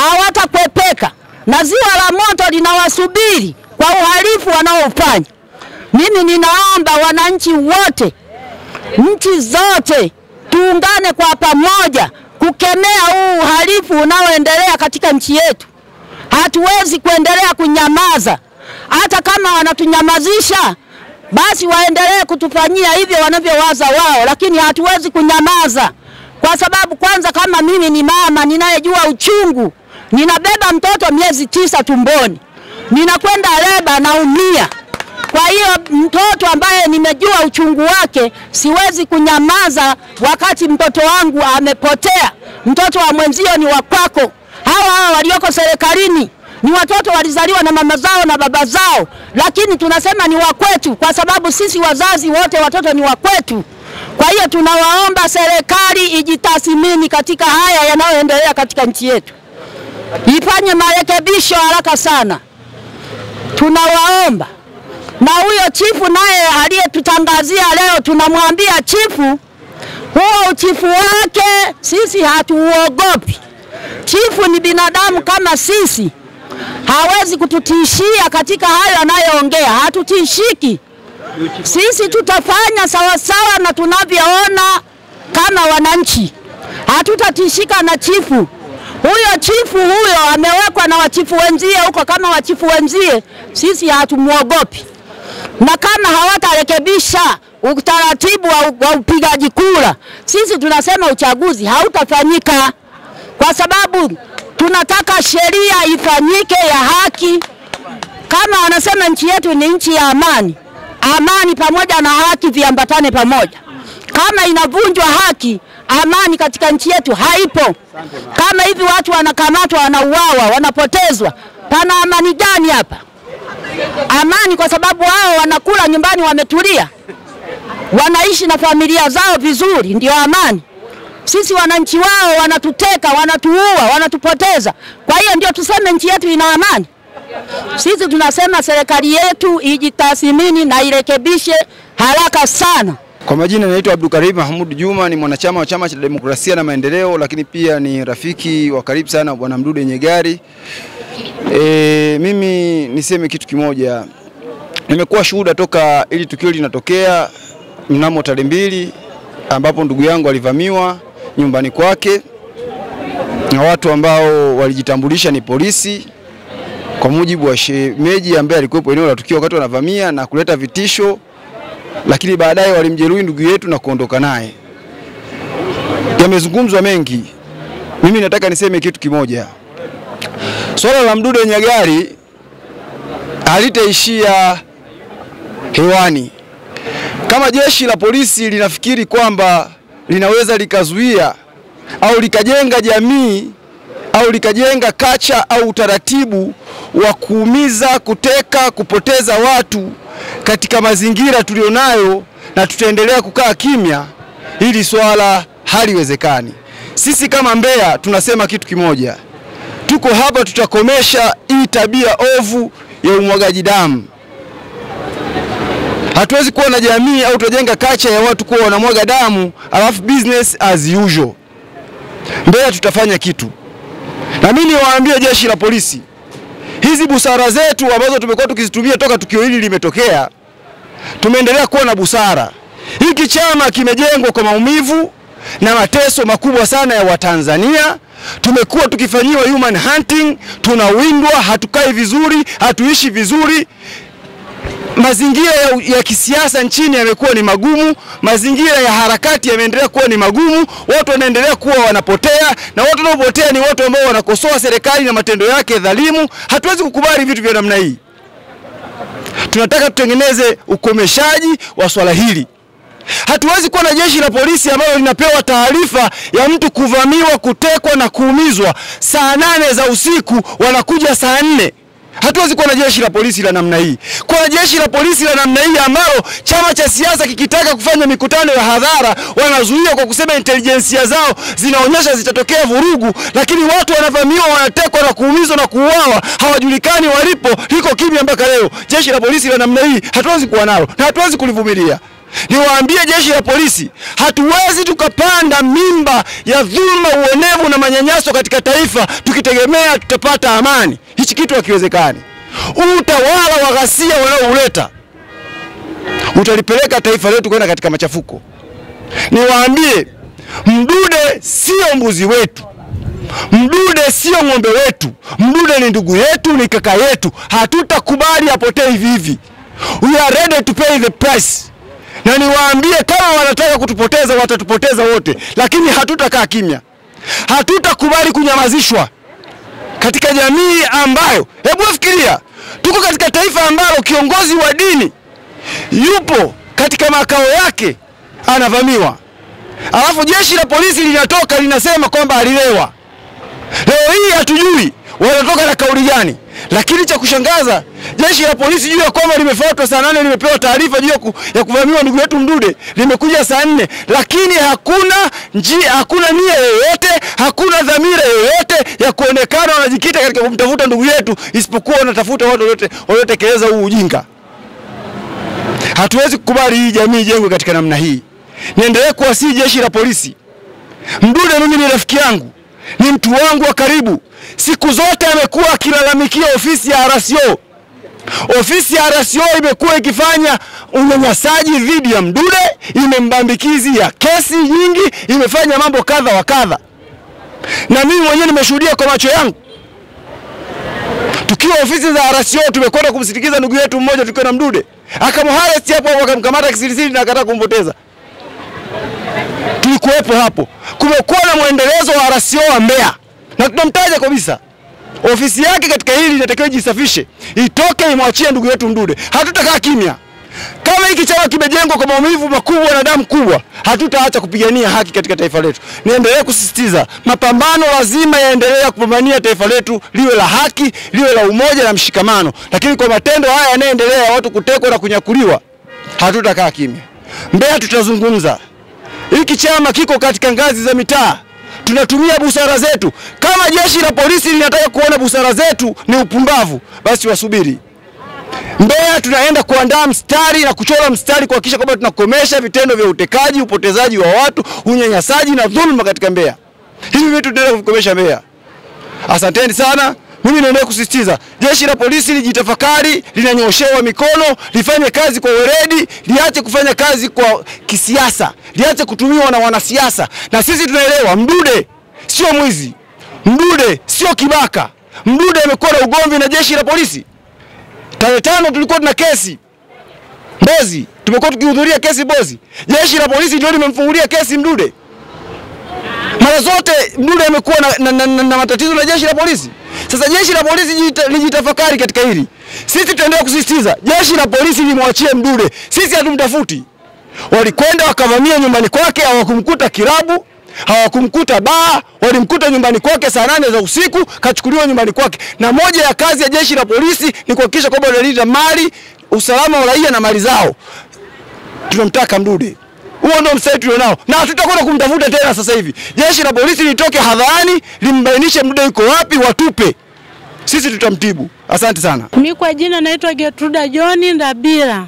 Hawatakwepeka. Na ziwa la moto linawasubiri kwa uhalifu wanaofanya. Mimi ninaomba wananchi wote, nchi zote, tuungane kwa pamoja kukemea huu uhalifu unaoendelea katika nchi yetu. Hatuwezi kuendelea kunyamaza. Hata kama wanatunyamazisha, basi waendelee kutufanyia hivyo wanavyowaza wao, lakini hatuwezi kunyamaza. Kwa sababu kwanza, kama mimi ni mama ninayejua uchungu, ninabeba mtoto miezi 9 tumboni, ninakwenda leba naumia. Kwa hiyo mtoto ambaye nimejua uchungu wake, siwezi kunyamaza wakati mtoto wangu amepotea. Mtoto wa mwenzio ni wa kwako. Hawa walioko serikalini ni watoto walizaliwa na mama zao na baba zao, lakini tunasema ni wa kwetu kwa sababu sisi wazazi wote watoto ni wa kwetu. Kwa hiyo tunawaomba serikali ijitathmini katika haya yanayoendelea katika nchi yetu. Ifanye marekebisho haraka sana. Tunawaomba. Na huyo chifu naye aliyetutangazia leo, tunamwambia chifu, huo uchifu wake sisi hatuuogopi. Chifu ni binadamu kama sisi. Hawezi kututishia katika hayo anayoongea. Hatutishiki. Sisi tutafanya sawasawa na tunavyoona kama wananchi. Hatutatishika na chifu. Huyo chifu huyo amewekwa na wachifu wenzie huko kama wachifu wenzie. Sisi hatumuogopi. Na kama hawatarekebisha utaratibu wa upigaji kura, sisi tunasema uchaguzi hautafanyika, kwa sababu tunataka sheria ifanyike ya haki. Kama wanasema nchi yetu ni nchi ya amani, amani pamoja na haki viambatane pamoja. Kama inavunjwa haki, amani katika nchi yetu haipo. Kama hivi watu wanakamatwa, wanauawa, wanapotezwa, pana amani gani hapa? Amani kwa sababu wao wanakula nyumbani wametulia, wanaishi na familia zao vizuri, ndio amani. Sisi wananchi wao wanatuteka, wanatuua, wanatupoteza. Kwa hiyo ndio tuseme nchi yetu ina amani? Sisi tunasema serikali yetu ijitathmini na irekebishe haraka sana. Kwa majina naitwa Abdulkarim Mahmud Juma, ni mwanachama wa Chama cha Demokrasia na Maendeleo, lakini pia ni rafiki wa karibu sana Bwana Mdude Nyegali. Mimi niseme kitu kimoja. Nimekuwa shuhuda toka ili tukio linatokea mnamo tarehe 2 ambapo ndugu yangu alivamiwa nyumbani kwake na watu ambao walijitambulisha ni polisi, kwa mujibu wa shemeji ambaye alikuwepo eneo la tukio wakati wanavamia na kuleta vitisho, lakini baadaye walimjeruhi ndugu yetu na kuondoka naye. Yamezungumzwa mengi. Mimi nataka niseme kitu kimoja. Swala la Mdude Nyegali halitaishia hewani. Kama jeshi la polisi linafikiri kwamba linaweza likazuia au likajenga jamii au likajenga kacha au utaratibu wa kuumiza, kuteka, kupoteza watu katika mazingira tulionayo na tutaendelea kukaa kimya, hili swala haliwezekani. Sisi kama Mbeya tunasema kitu kimoja. Tuko hapa tutakomesha hii tabia ovu ya umwagaji damu. Hatuwezi kuwa na jamii au tujenga kacha ya watu kuwa wanamwaga damu alafu business as usual. Mbeya tutafanya kitu. Na mimi niwaambie jeshi la polisi, hizi busara zetu ambazo tumekuwa tukizitumia toka tukio hili limetokea, tumeendelea kuwa na busara. Hiki chama kimejengwa kwa maumivu na mateso makubwa sana ya Watanzania. Tumekuwa tukifanyiwa human hunting, tunawindwa, hatukai vizuri, hatuishi vizuri. Mazingira ya kisiasa nchini yamekuwa ni magumu, mazingira ya harakati yameendelea kuwa ni magumu, watu wanaendelea kuwa wanapotea, na watu wanaopotea ni watu ambao wanakosoa serikali na matendo yake dhalimu. Hatuwezi kukubali vitu vya namna hii. Tunataka tutengeneze ukomeshaji wa swala hili. Hatuwezi kuwa na jeshi la polisi ambalo linapewa taarifa ya mtu kuvamiwa, kutekwa na kuumizwa saa 8 za usiku, wanakuja saa 4. Hatuwezi kuwa na jeshi la polisi la namna hii. Kwa jeshi la polisi la namna hii ambalo chama cha siasa kikitaka kufanya mikutano ya hadhara wanazuia kwa kusema intelijensia zao zinaonyesha zitatokea vurugu, lakini watu wanavamiwa, wanatekwa na kuumizwa na kuuawa, hawajulikani walipo, liko kimya mpaka leo. Jeshi la polisi la namna hii hatuwezi kuwa nalo na hatuwezi kulivumilia. Niwaambie jeshi la polisi, hatuwezi tukapanda mimba ya dhulma, uonevu na manyanyaso katika taifa tukitegemea tutapata amani. Hichi kitu hakiwezekani. Utawala wa ghasia wanaouleta utalipeleka taifa letu kwenda katika machafuko. Niwaambie, Mdude sio mbuzi wetu. Mdude sio ng'ombe wetu. Mdude ni ndugu yetu, ni kaka yetu. Hatutakubali apotee hivi hivi. We are ready to pay the price. Na niwaambie, kama wanataka kutupoteza watatupoteza wote, lakini hatutakaa kimya. Hatutakubali kunyamazishwa katika jamii ambayo, hebu fikiria, tuko katika taifa ambalo kiongozi wa dini yupo katika makao yake anavamiwa. Alafu jeshi la polisi linatoka linasema kwamba alilewa. Leo hii hatujui wanatoka na kauli gani. Lakini cha kushangaza, jeshi la polisi juu ya kwamba limefuatwa saa 8, limepewa taarifa juu ya kuvamiwa ndugu yetu Mdude, limekuja saa 4, lakini hakuna nia yoyote, hakuna dhamira yoyote ya kuonekana wanajikita katika kumtafuta ndugu yetu, isipokuwa wanatafuta watu waliotekeleza huu ujinga. Hatuwezi kukubali hii jamii jengwe katika namna hii. Niendelee kuwasihi jeshi la polisi. Mdude mimi ni rafiki yangu, ni mtu wangu wa karibu. Siku zote amekuwa akilalamikia ofisi ya RCO. Ofisi ya RCO imekuwa ikifanya unyanyasaji dhidi ya Mdude, imembambikizi ya kesi nyingi, imefanya mambo kadha wa kadha. Na mimi mwenyewe nimeshuhudia kwa macho yangu. Tukiwa ofisi za RCO tumekwenda kumsindikiza ndugu yetu mmoja tukiwa na Mdude. Akamharesti hapo, akamkamata kisirisiri na akataka kumpoteza. Tulikuwepo hapo. Kumekuwa na muendelezo wa RCO wa Mbeya. Na tunamtaja kabisa. Ofisi yake katika hili inatakiwa jisafishe. Itoke imwachie ndugu yetu Mdude. Hatutakaa kimya. Kama hiki chama kimejengwa kwa maumivu makubwa na damu kubwa, hatutaacha kupigania haki katika taifa letu. Niendelee kusisitiza, mapambano lazima yaendelee kupambania taifa letu liwe la haki, liwe la umoja na mshikamano. Lakini kwa matendo haya yanayoendelea ya watu kutekwa na kunyakuliwa, hatutakaa kimya. Mbeya tutazungumza. Hiki chama kiko katika ngazi za mitaa. Tunatumia busara zetu. Kama jeshi la polisi linataka kuona busara zetu ni upumbavu, basi wasubiri. Mbeya tunaenda kuandaa mstari na kuchora mstari kuhakikisha kwamba tunakomesha vitendo vya utekaji, upotezaji wa watu, unyanyasaji na dhulma katika Mbeya. Hivi vitu tunaendelea kukomesha Mbeya. Asanteni sana. Mimi naendelea kusisitiza jeshi la polisi lijitafakari, linanyoshewa mikono, lifanye kazi kwa weledi, liache kufanya kazi kwa kisiasa, liache kutumiwa na wanasiasa. Na sisi tunaelewa Mdude sio mwizi, Mdude sio kibaka. Mdude amekuwa na ugomvi na jeshi la polisi. Tarehe 5 tulikuwa tuna kesi Mbozi, tumekuwa tukihudhuria kesi Mbozi. Jeshi la polisi ndio limemfungulia kesi Mdude. Mara zote Mdude amekuwa na matatizo na jeshi la polisi. Sasa jeshi la polisi lijitafakari katika hili. Sisi tutaendelea kusisitiza jeshi la polisi limwachie Mdude. Sisi hatumtafuti. Walikwenda wakavamia nyumbani kwake, hawakumkuta kilabu, hawakumkuta baa, walimkuta nyumbani kwake saa 8 za usiku, kachukuliwa nyumbani kwake. Na moja ya kazi ya jeshi la polisi ni kuhakikisha kwamba wanalinda mali, usalama wa raia na mali zao. Tunamtaka Mdude. Huo ndio msaitu tunao. Na tutakwenda kumtafuta tena sasa hivi. Jeshi la polisi litoke hadharani, limbainishe Mdude yuko wapi, watupe. Sisi tutamtibu. Asante sana. Mimi kwa jina naitwa Gertruda John Ndabira.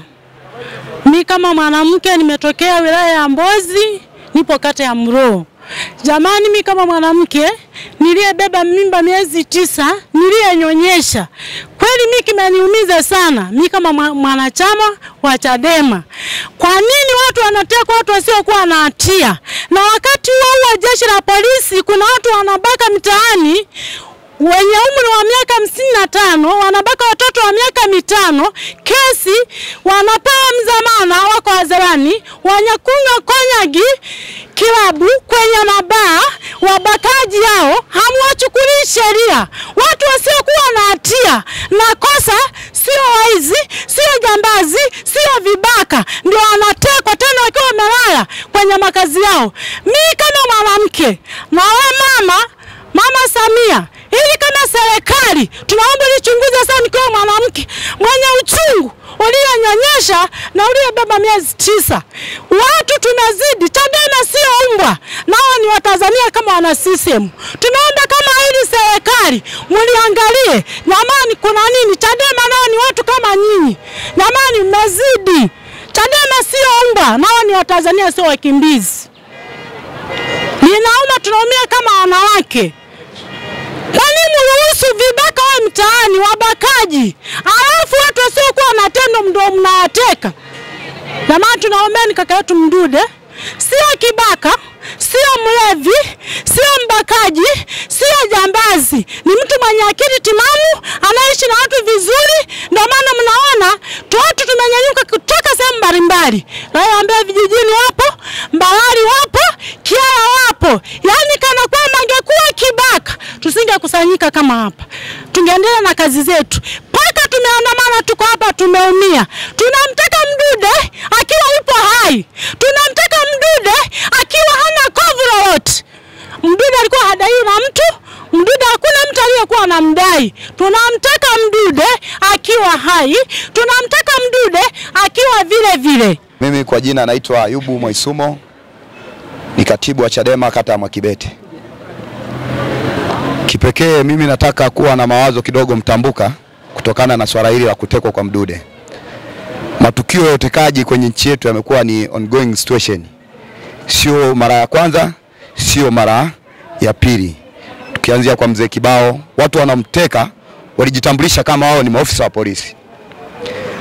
Mimi kama mwanamke nimetokea wilaya ya Mbozi, nipo kata ya Mro. Jamani, mimi kama mwanamke niliyebeba mimba miezi 9, niliyenyonyesha. Kweli mimi kimeniumiza sana, mimi kama mwanachama wa Chadema. Kwa nini watu wanatekwa watu wasiokuwa na hatia? Na wakati huo jeshi la polisi kuna watu wanabaka mitaani wenye umri wa miaka 55, wanabaka watoto wa miaka 5, kesi wanapewa mzamana, wako hadharani, wanyakunga konyagi kilabu kwenye mabaa, wabakaji hao hamwachukuli sheria. Watu wasiokuwa na hatia na kosa, sio waizi, sio jambazi, sio vibaka, ndio wanatekwa tena wakiwa wamelala kwenye makazi yao. Mimi kama mwanamke na Mama Samia, ili kama serikali tunaomba lichunguze sana kwa mwanamke mwenye uchungu uliyonyonyesha na uliyebeba miezi 9. Watu tunazidi, Chadema sio umbwa, nao ni Watanzania kama wana CCM. Tunaomba kama hili serikali mliangalie, jamani kuna nini? Chadema nao ni watu kama nyinyi. Jamani mmezidi. Chadema sio umbwa, nao ni Watanzania sio wakimbizi. Ninauma, tunaumia kama wanawake. Kwa nini ruhusu vibaka wa mtaani, wabakaji? Alafu watu wasiokuwa na tendo ndio mnawateka. Jamani tunaombeni kaka yetu Mdude, sio kibaka, sio mlevi, sio mbakaji, sio jambazi. Ni mtu mwenye akili timamu, anaishi na watu vizuri. Ndio maana mnaona watu tumenyanyuka kutoka sehemu mbalimbali. Naambia vijijini wapo, Mbalali wapo, Kiara wapo. Yaani kana kwamba angekuwa kibaka, tusingekusanyika kama hapa. Tungeendelea na kazi zetu. Paka tumeandamana tuko hapa tumeumia. Tunamtaka Mdude akiwa yupo hai. Tunamtaka Mdude akiwa hana kovu lolote. Mdude alikuwa hadaiwi na mtu. Mdude hakuna mtu aliyekuwa anamdai. Tunamtaka Mdude akiwa hai. Tunamtaka Mdude akiwa vile vile. Mimi kwa jina naitwa Ayubu Mwaisumo, ni katibu wa Chadema kata ya Mwakibete. Kipekee mimi nataka kuwa na mawazo kidogo mtambuka kutokana na swala hili la kutekwa kwa Mdude. Matukio ya utekaji kwenye nchi yetu yamekuwa ni ongoing situation. Sio mara ya kwanza, sio mara ya pili. Tukianzia kwa mzee Kibao, watu wanamteka walijitambulisha kama wao ni maofisa wa polisi.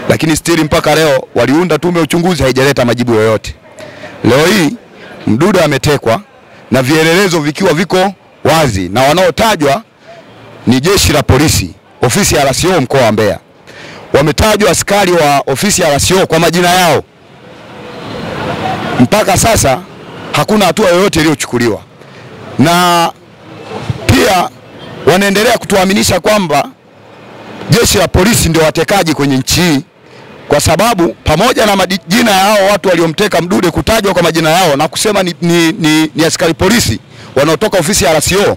Lakini still mpaka leo waliunda tume ya uchunguzi haijaleta majibu yoyote. Leo hii Mdude ametekwa na vielelezo vikiwa viko wazi, na wanaotajwa ni jeshi la polisi, ofisi ya RCO mkoa wa Mbeya. Wametajwa askari wa ofisi ya RCO kwa majina yao. Mpaka sasa hakuna hatua yoyote iliyochukuliwa. Na pia wanaendelea kutuaminisha kwamba jeshi la polisi ndio watekaji kwenye nchi hii, kwa sababu pamoja na majina ya hao watu waliomteka Mdude kutajwa kwa majina yao na kusema ni askari polisi wanaotoka ofisi ya RCO,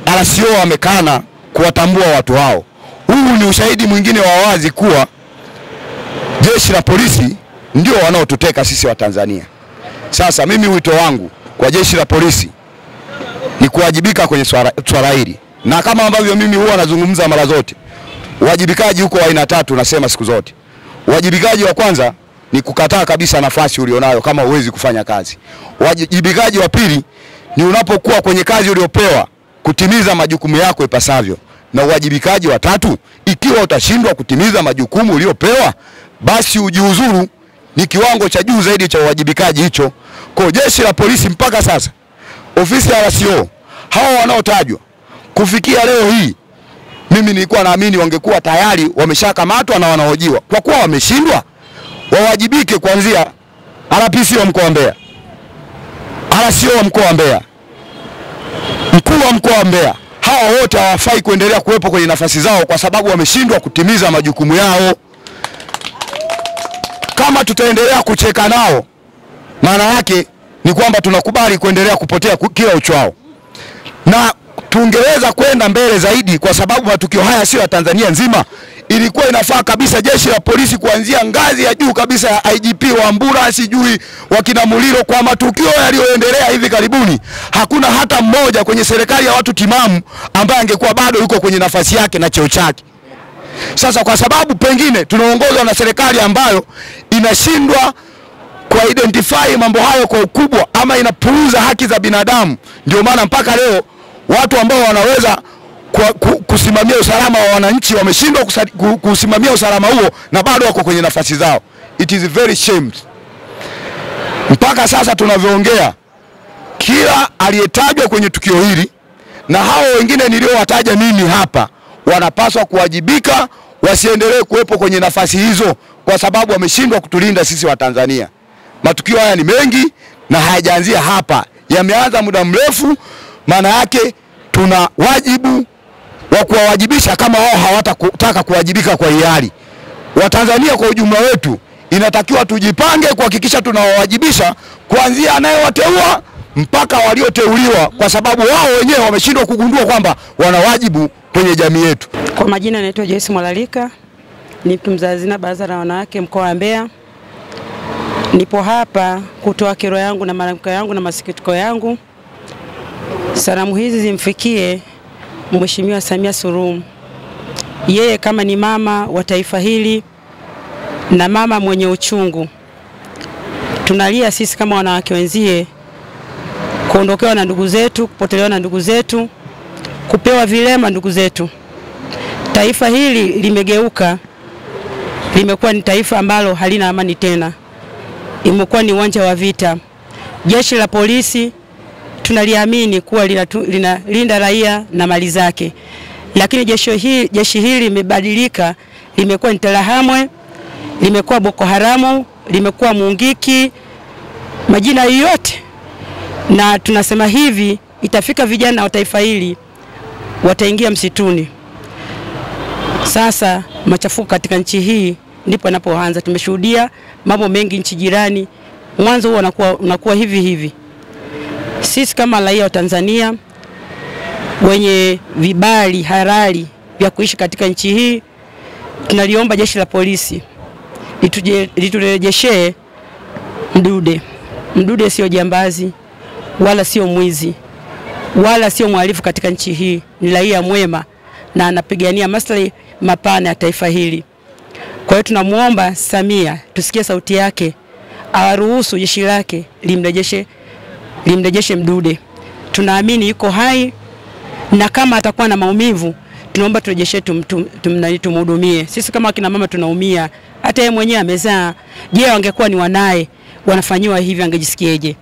RCO wamekana kuwatambua watu hao. Huu ni ushahidi mwingine wa wazi kuwa jeshi la polisi ndio wanaotuteka sisi wa Tanzania. Sasa mimi wito wangu kwa jeshi la polisi ni kuwajibika kwenye swala hili. Na kama ambavyo mimi huwa nazungumza mara zote, uwajibikaji huko aina 3 nasema siku zote. Uwajibikaji wa kwanza ni kukataa kabisa nafasi ulionayo kama huwezi kufanya kazi. Uwajibikaji wa pili ni unapokuwa kwenye kazi uliopewa kutimiza majukumu yako ipasavyo. Na uwajibikaji wa tatu, ikiwa utashindwa kutimiza majukumu uliopewa, basi ujiuzuru. Ni kiwango cha juu zaidi cha uwajibikaji hicho. Kwa jeshi la polisi mpaka sasa, ofisi ya RCO, hao wanaotajwa kufikia leo hii, mimi nilikuwa naamini wangekuwa tayari wameshakamatwa na wanahojiwa. Kwa kuwa wameshindwa, wawajibike kuanzia RPC wa mkoa wa Mbeya, RCO wa mkoa wa Mbeya, mkuu wa mkoa wa Mbeya. Hawa wote hawafai kuendelea kuwepo kwenye nafasi zao kwa sababu wameshindwa kutimiza majukumu yao. Kama tutaendelea kucheka nao, maana yake ni kwamba tunakubali kuendelea kupotea kila uchao. Na tungeweza kwenda mbele zaidi kwa sababu matukio haya sio ya Tanzania nzima. Ilikuwa inafaa kabisa jeshi la polisi kuanzia ngazi ya juu kabisa ya IGP wa Ambura, sijui wakina Muliro, kwa matukio yaliyoendelea hivi karibuni. Hakuna hata mmoja kwenye serikali ya watu timamu ambaye angekuwa bado yuko kwenye nafasi yake na cheo chake. Sasa kwa sababu pengine tunaongozwa na serikali ambayo inashindwa kwa identify mambo hayo kwa ukubwa ama inapuuza haki za binadamu, ndio maana mpaka leo watu ambao wanaweza kusimamia usalama wa wananchi wameshindwa kusimamia usalama huo na bado wako kwenye nafasi zao. It is very shamed. Mpaka sasa tunavyoongea, kila aliyetajwa kwenye tukio hili na hao wengine niliowataja mimi hapa wanapaswa kuwajibika, wasiendelee kuwepo kwenye nafasi hizo kwa sababu wameshindwa kutulinda sisi wa Tanzania. Matukio haya ni mengi na hayajaanzia hapa, yameanza muda mrefu. Maana yake tuna wajibu wa kuwajibisha kama wao hawatataka kuwajibika kwa hiari. Watanzania kwa ujumla wetu inatakiwa tujipange kuhakikisha tunawajibisha kuanzia anayewateua mpaka walioteuliwa, kwa sababu wao wenyewe wameshindwa kugundua kwamba wana wajibu kwenye jamii yetu. Kwa majina naitwa Joyce Mwalalika, ni mtu mzazi na baraza la wanawake mkoa wa Mbeya. Nipo hapa kutoa kero yangu na malalamiko yangu na masikitiko yangu. Salamu hizi zimfikie Mheshimiwa Samia Suluhu. Yeye kama ni mama wa taifa hili na mama mwenye uchungu. Tunalia sisi kama wanawake wenzie kuondokewa na ndugu zetu, kupotelewa na ndugu zetu, kupewa vilema ndugu zetu. Taifa hili limegeuka, limekuwa ni taifa ambalo halina amani tena. Imekuwa ni uwanja wa vita. Jeshi la polisi tunaliamini kuwa linalinda raia na mali zake. Lakini jeshi hili limebadilika, limekuwa Interahamwe, limekuwa Boko Haramu, limekuwa Mungiki, majina yote. Na tunasema hivi, itafika vijana wa taifa hili wataingia msituni. Sasa machafuko katika nchi hii ndipo yanapoanza. Tumeshuhudia mambo mengi nchi jirani, mwanzo huo unakuwa hivi. Sisi kama raia wa Tanzania wenye vibali halali vya kuishi katika nchi hii, tunaliomba jeshi la polisi liturejeshe Mdude. Mdude sio jambazi wala sio mwizi wala sio mhalifu katika nchi hii. Ni raia mwema na anapigania maslahi mapana ya taifa hili. Kwa hiyo tunamuomba Samia, tusikie sauti yake, awaruhusu jeshi lake limrejeshe Mdude. Tunaamini yuko hai, na kama atakuwa na maumivu tunaomba turejeshe tumhudumie. Sisi kama kina mama tunaumia, hata yeye mwenyewe amezaa. Je, wangekuwa ni wanae wanafanywa hivi angejisikieje?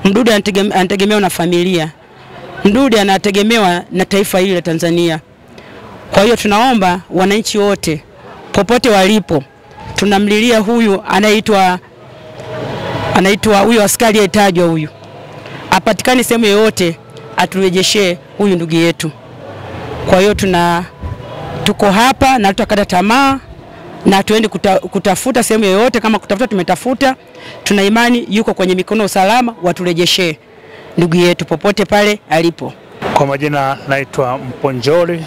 Mdude anategemewa na familia. Mdude anategemewa na taifa hili la Tanzania. Kwa hiyo tunaomba wananchi wote popote walipo, tunamlilia huyu anaitwa huyu askari aliyetajwa huyu, apatikane sehemu yoyote, aturejeshe huyu ndugu yetu. Kwa hiyo tuko hapa na tutakata tamaa na tuende kutafuta sehemu yoyote. Kama kutafuta tumetafuta, tuna imani yuko kwenye mikono usalama, waturejeshe ndugu yetu popote pale alipo. Kwa majina naitwa Mponjoli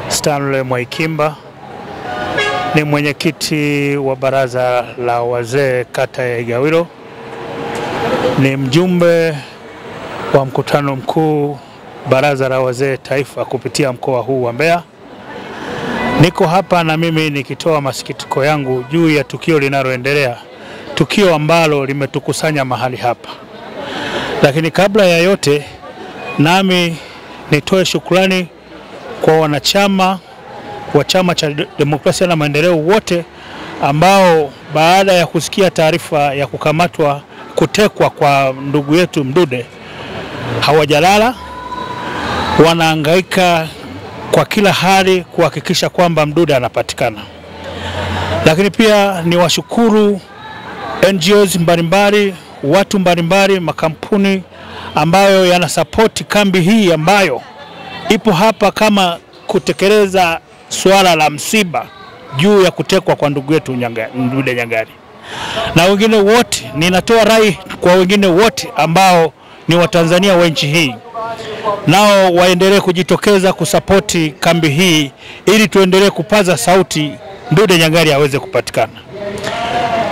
Stanley Mwaikimba, ni mwenyekiti wa baraza la wazee kata ya Igawilo, ni mjumbe wa mkutano mkuu baraza la wazee taifa kupitia mkoa huu wa Mbeya. Niko hapa na mimi nikitoa masikitiko yangu juu ya tukio linaloendelea, tukio ambalo limetukusanya mahali hapa. Lakini kabla ya yote, nami nitoe shukrani kwa wanachama wa Chama cha Demokrasia na Maendeleo wote ambao baada ya kusikia taarifa ya kutekwa kwa ndugu yetu Mdude hawajalala, wanahangaika kwa kila hali kuhakikisha kwamba Mdude anapatikana. Lakini pia ni washukuru NGOs mbalimbali, watu mbalimbali, makampuni ambayo yanasapoti kambi hii ambayo ipo hapa kama kutekeleza swala la msiba juu ya kutekwa kwa ndugu yetu Mdude Nyagali. Na wengine wote, ninatoa rai kwa wengine wote ambao ni Watanzania wa nchi hii, nao waendelee kujitokeza kusapoti kambi hii ili tuendelee kupaza sauti Mdude Nyagali aweze kupatikana.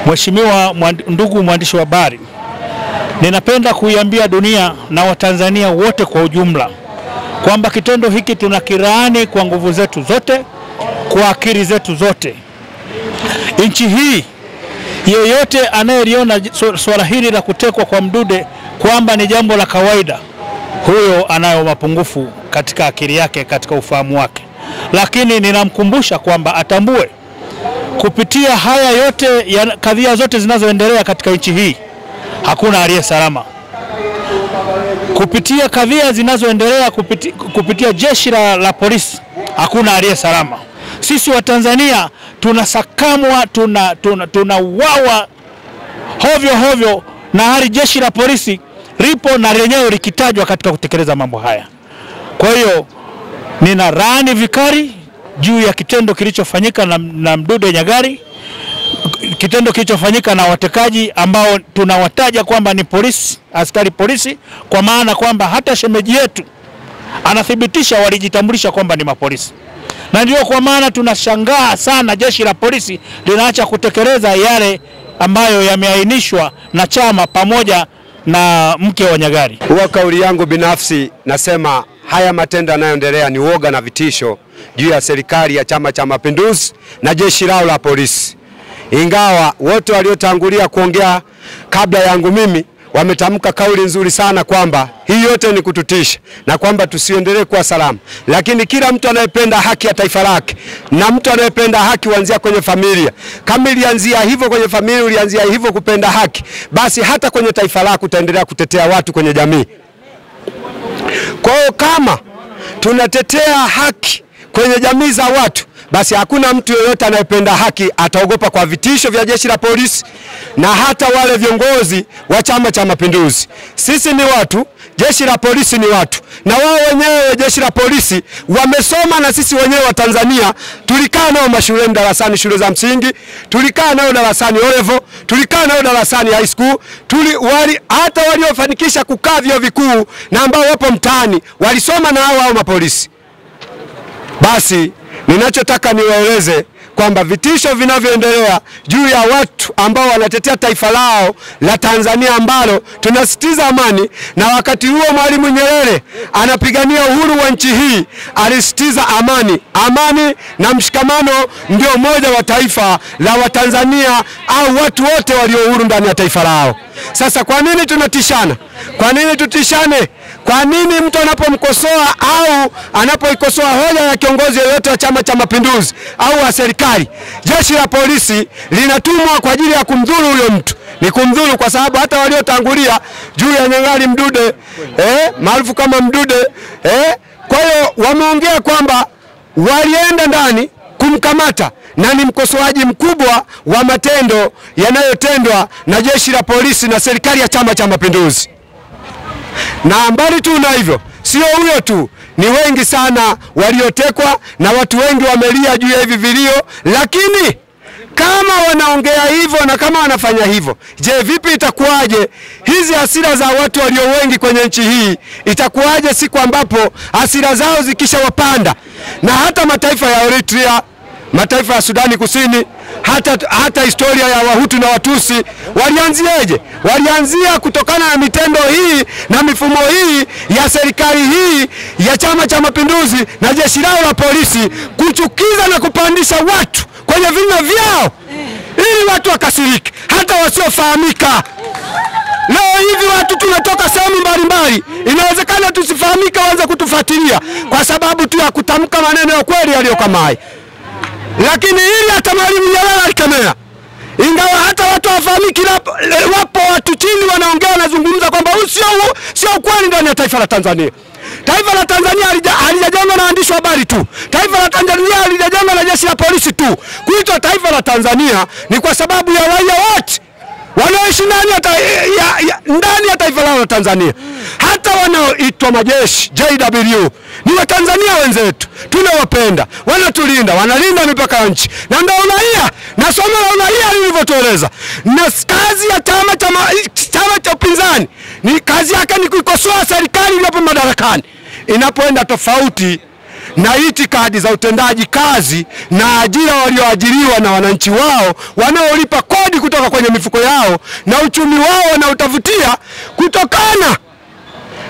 Mheshimiwa ndugu mwandishi wa habari, ninapenda kuiambia dunia na Watanzania wote kwa ujumla kwamba kitendo hiki tunakiraani kwa nguvu zetu zote, kwa akili zetu zote. Nchi hii, yeyote anayeliona swala hili la kutekwa kwa Mdude kwamba ni jambo la kawaida, huyo anayo mapungufu katika akili yake, katika ufahamu wake. Lakini ninamkumbusha kwamba atambue kupitia haya yote ya kadhia zote zinazoendelea katika nchi hii, hakuna aliye salama. Kupitia kadhia zinazoendelea kupitia jeshi la polisi, hakuna aliye salama. Sisi wa Tanzania tunasakamwa, tunauawa hovyo na hali jeshi la polisi lipo na lenyewe likitajwa katika kutekeleza mambo haya. Kwa hiyo ninalaani vikali juu ya kitendo kilichofanyika na Mdude Nyagali, kitendo kilichofanyika na watekaji ambao tunawataja kwamba ni polisi, askari polisi, kwa maana kwamba hata shemeji yetu anathibitisha walijitambulisha kwamba ni mapolisi. Na ndio kwa maana tunashangaa sana jeshi la polisi linaacha kutekeleza yale ambayo yameainishwa na chama pamoja na mke wa Nyagali. Kwa kauli yangu binafsi nasema haya matendo yanayoendelea ni uoga na vitisho juu ya serikali ya Chama cha Mapinduzi na jeshi lao la polisi. Ingawa wote waliotangulia kuongea kabla yangu mimi wametamka kauli nzuri sana kwamba hii yote ni kututisha na kwamba tusiendelee kuwa salama. Lakini kila mtu anayependa haki ya taifa lake, na mtu anayependa haki huanzia kwenye familia. Kama ilianzia hivyo kwenye familia, ulianzia hivyo kupenda haki, basi hata kwenye taifa lako utaendelea kutetea watu kwenye jamii. Kwa hiyo kama tunatetea haki kwenye jamii za watu, basi hakuna mtu yeyote anayependa haki ataogopa kwa vitisho vya jeshi la polisi na hata wale viongozi wa Chama cha Mapinduzi. Sisi ni watu, jeshi la polisi ni watu, na wao wenyewe jeshi la polisi wamesoma na sisi wenyewe wa Tanzania tulikaa nao mashuleni darasani, shule za msingi, tulikaa nao darasani O-level, tulikaa nao darasani high school, hata waliofanikisha kukaa vyuo vikuu na ambao wapo mtaani walisoma na hao mapolisi. Basi ninachotaka niwaeleze kwamba vitisho vinavyoendelea juu ya watu ambao wanatetea taifa lao la Tanzania ambalo tunasitiza amani, na wakati huo Mwalimu Nyerere anapigania uhuru wa nchi hii alisitiza amani. Amani na mshikamano ndio moja wa taifa la Watanzania au watu wote walio uhuru ndani ya taifa lao. Sasa kwa nini tunatishana? Kwa nini tutishane? Kwa nini mtu anapomkosoa au anapoikosoa hoja ya kiongozi yoyote wa Chama cha Mapinduzi au wa serikali, jeshi la polisi linatumwa kwa ajili ya kumdhuru huyo mtu? Ni kumdhuru kwa sababu hata waliotangulia juu ya Nyagali Mdude, maarufu kama Mdude, kwa hiyo wameongea kwamba walienda ndani kumkamata, na ni mkosoaji mkubwa wa matendo yanayotendwa na jeshi la polisi na serikali ya Chama cha Mapinduzi. Na mbali tu na hivyo, sio huyo tu, ni wengi sana waliotekwa na watu wengi wamelia juu ya hivi vilio. Lakini kama wanaongea hivyo na kama wanafanya hivyo, je, vipi itakuwaje hizi hasira za watu walio wengi kwenye nchi hii? Itakuwaje siku ambapo hasira zao zikisha wapanda na hata mataifa ya Eritrea, mataifa ya Sudani Kusini, hata historia ya Wahutu na Watusi walianzieje? Walianzia kutokana na mitendo hii na mifumo hii ya serikali hii ya Chama cha Mapinduzi na jeshi lao la polisi kuchukiza na kupandisha watu kwenye vinywa vyao ili watu wakasirike, hata wasiofahamika. Leo hivi watu tunatoka sehemu mbalimbali, inawezekana tusifahamika waanze kutufuatilia kwa sababu tu ya kutamka maneno ya kweli yaliyokamai. Lakini hili hata Mwalimu Nyerere alikemea. Ingawa hata watu wafahamiki, wapo watu chini wanaongea wanazungumza kwamba sio ukweli ndani ya taifa la Tanzania. Taifa la Tanzania halijajengwa na waandishi wa habari tu. Taifa la Tanzania halijajengwa na jeshi la polisi tu. Kuitwa taifa la Tanzania ni kwa sababu ya raia wote wanaoishi ndani ya taifa la Tanzania. Hata wanaoitwa majeshi JW ni Watanzania wenzetu, tunawapenda, wanatulinda, wanalinda mipaka ya nchi. Na ndio uraia, na somo la uraia lilivyotueleza. Na kazi ya chama cha upinzani ni kazi yake ni kuikosoa serikali iliyopo madarakani inapoenda tofauti na itikadi za utendaji kazi na ajira walioajiriwa na wananchi wao wanaolipa kodi kutoka kwenye mifuko yao na uchumi wao wanautafutia kutokana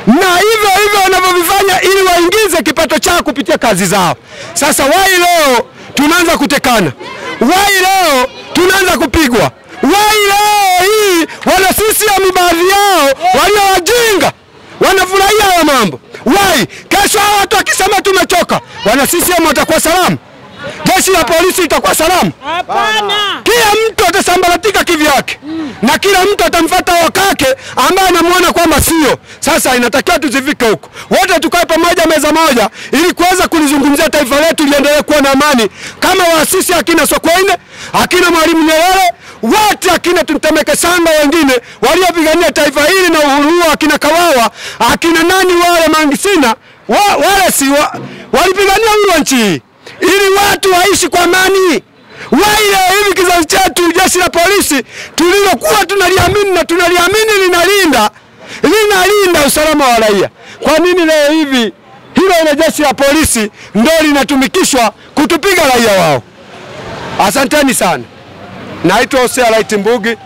na hivyo wanavyovifanya ili waingize kipato chao kupitia kazi zao. Sasa wai leo tunaanza kutekana, wai leo tunaanza kupigwa, wai leo hii wana CCM baadhi yao walio wajinga wanafurahia haya mambo. Wai kesho hao watu wakisema tumechoka, wana CCM watakuwa salamu? Jeshi la polisi itakuwa salamu? Hapana. Kila mtu atasambaratika kivyake na kila mtu atamfuata wakake ambaye anamuona kwamba sio. Sasa inatakiwa tusifike huko, wote tukae pamoja meza moja ili kuweza kulizungumzia taifa letu liendelee kuwa na amani, kama waasisi akina Sokoine, akina Mwalimu Nyerere, wote akina Tuntemeke Sanga, wengine waliopigania taifa hili na uhuru, akina Kawawa, akina nani wale Mangisina, wale si walipigania uhuru wa nchi hii ili watu waishi kwa amani. Waile hivi kizazi chetu jeshi la polisi tulilokuwa tunaliamini na tunaliamini linalinda usalama wa raia. Kwa nini leo hivi hilo ile jeshi la polisi ndio linatumikishwa kutupiga raia wao? Asanteni sana. Naitwa Hosea Light Mbugi.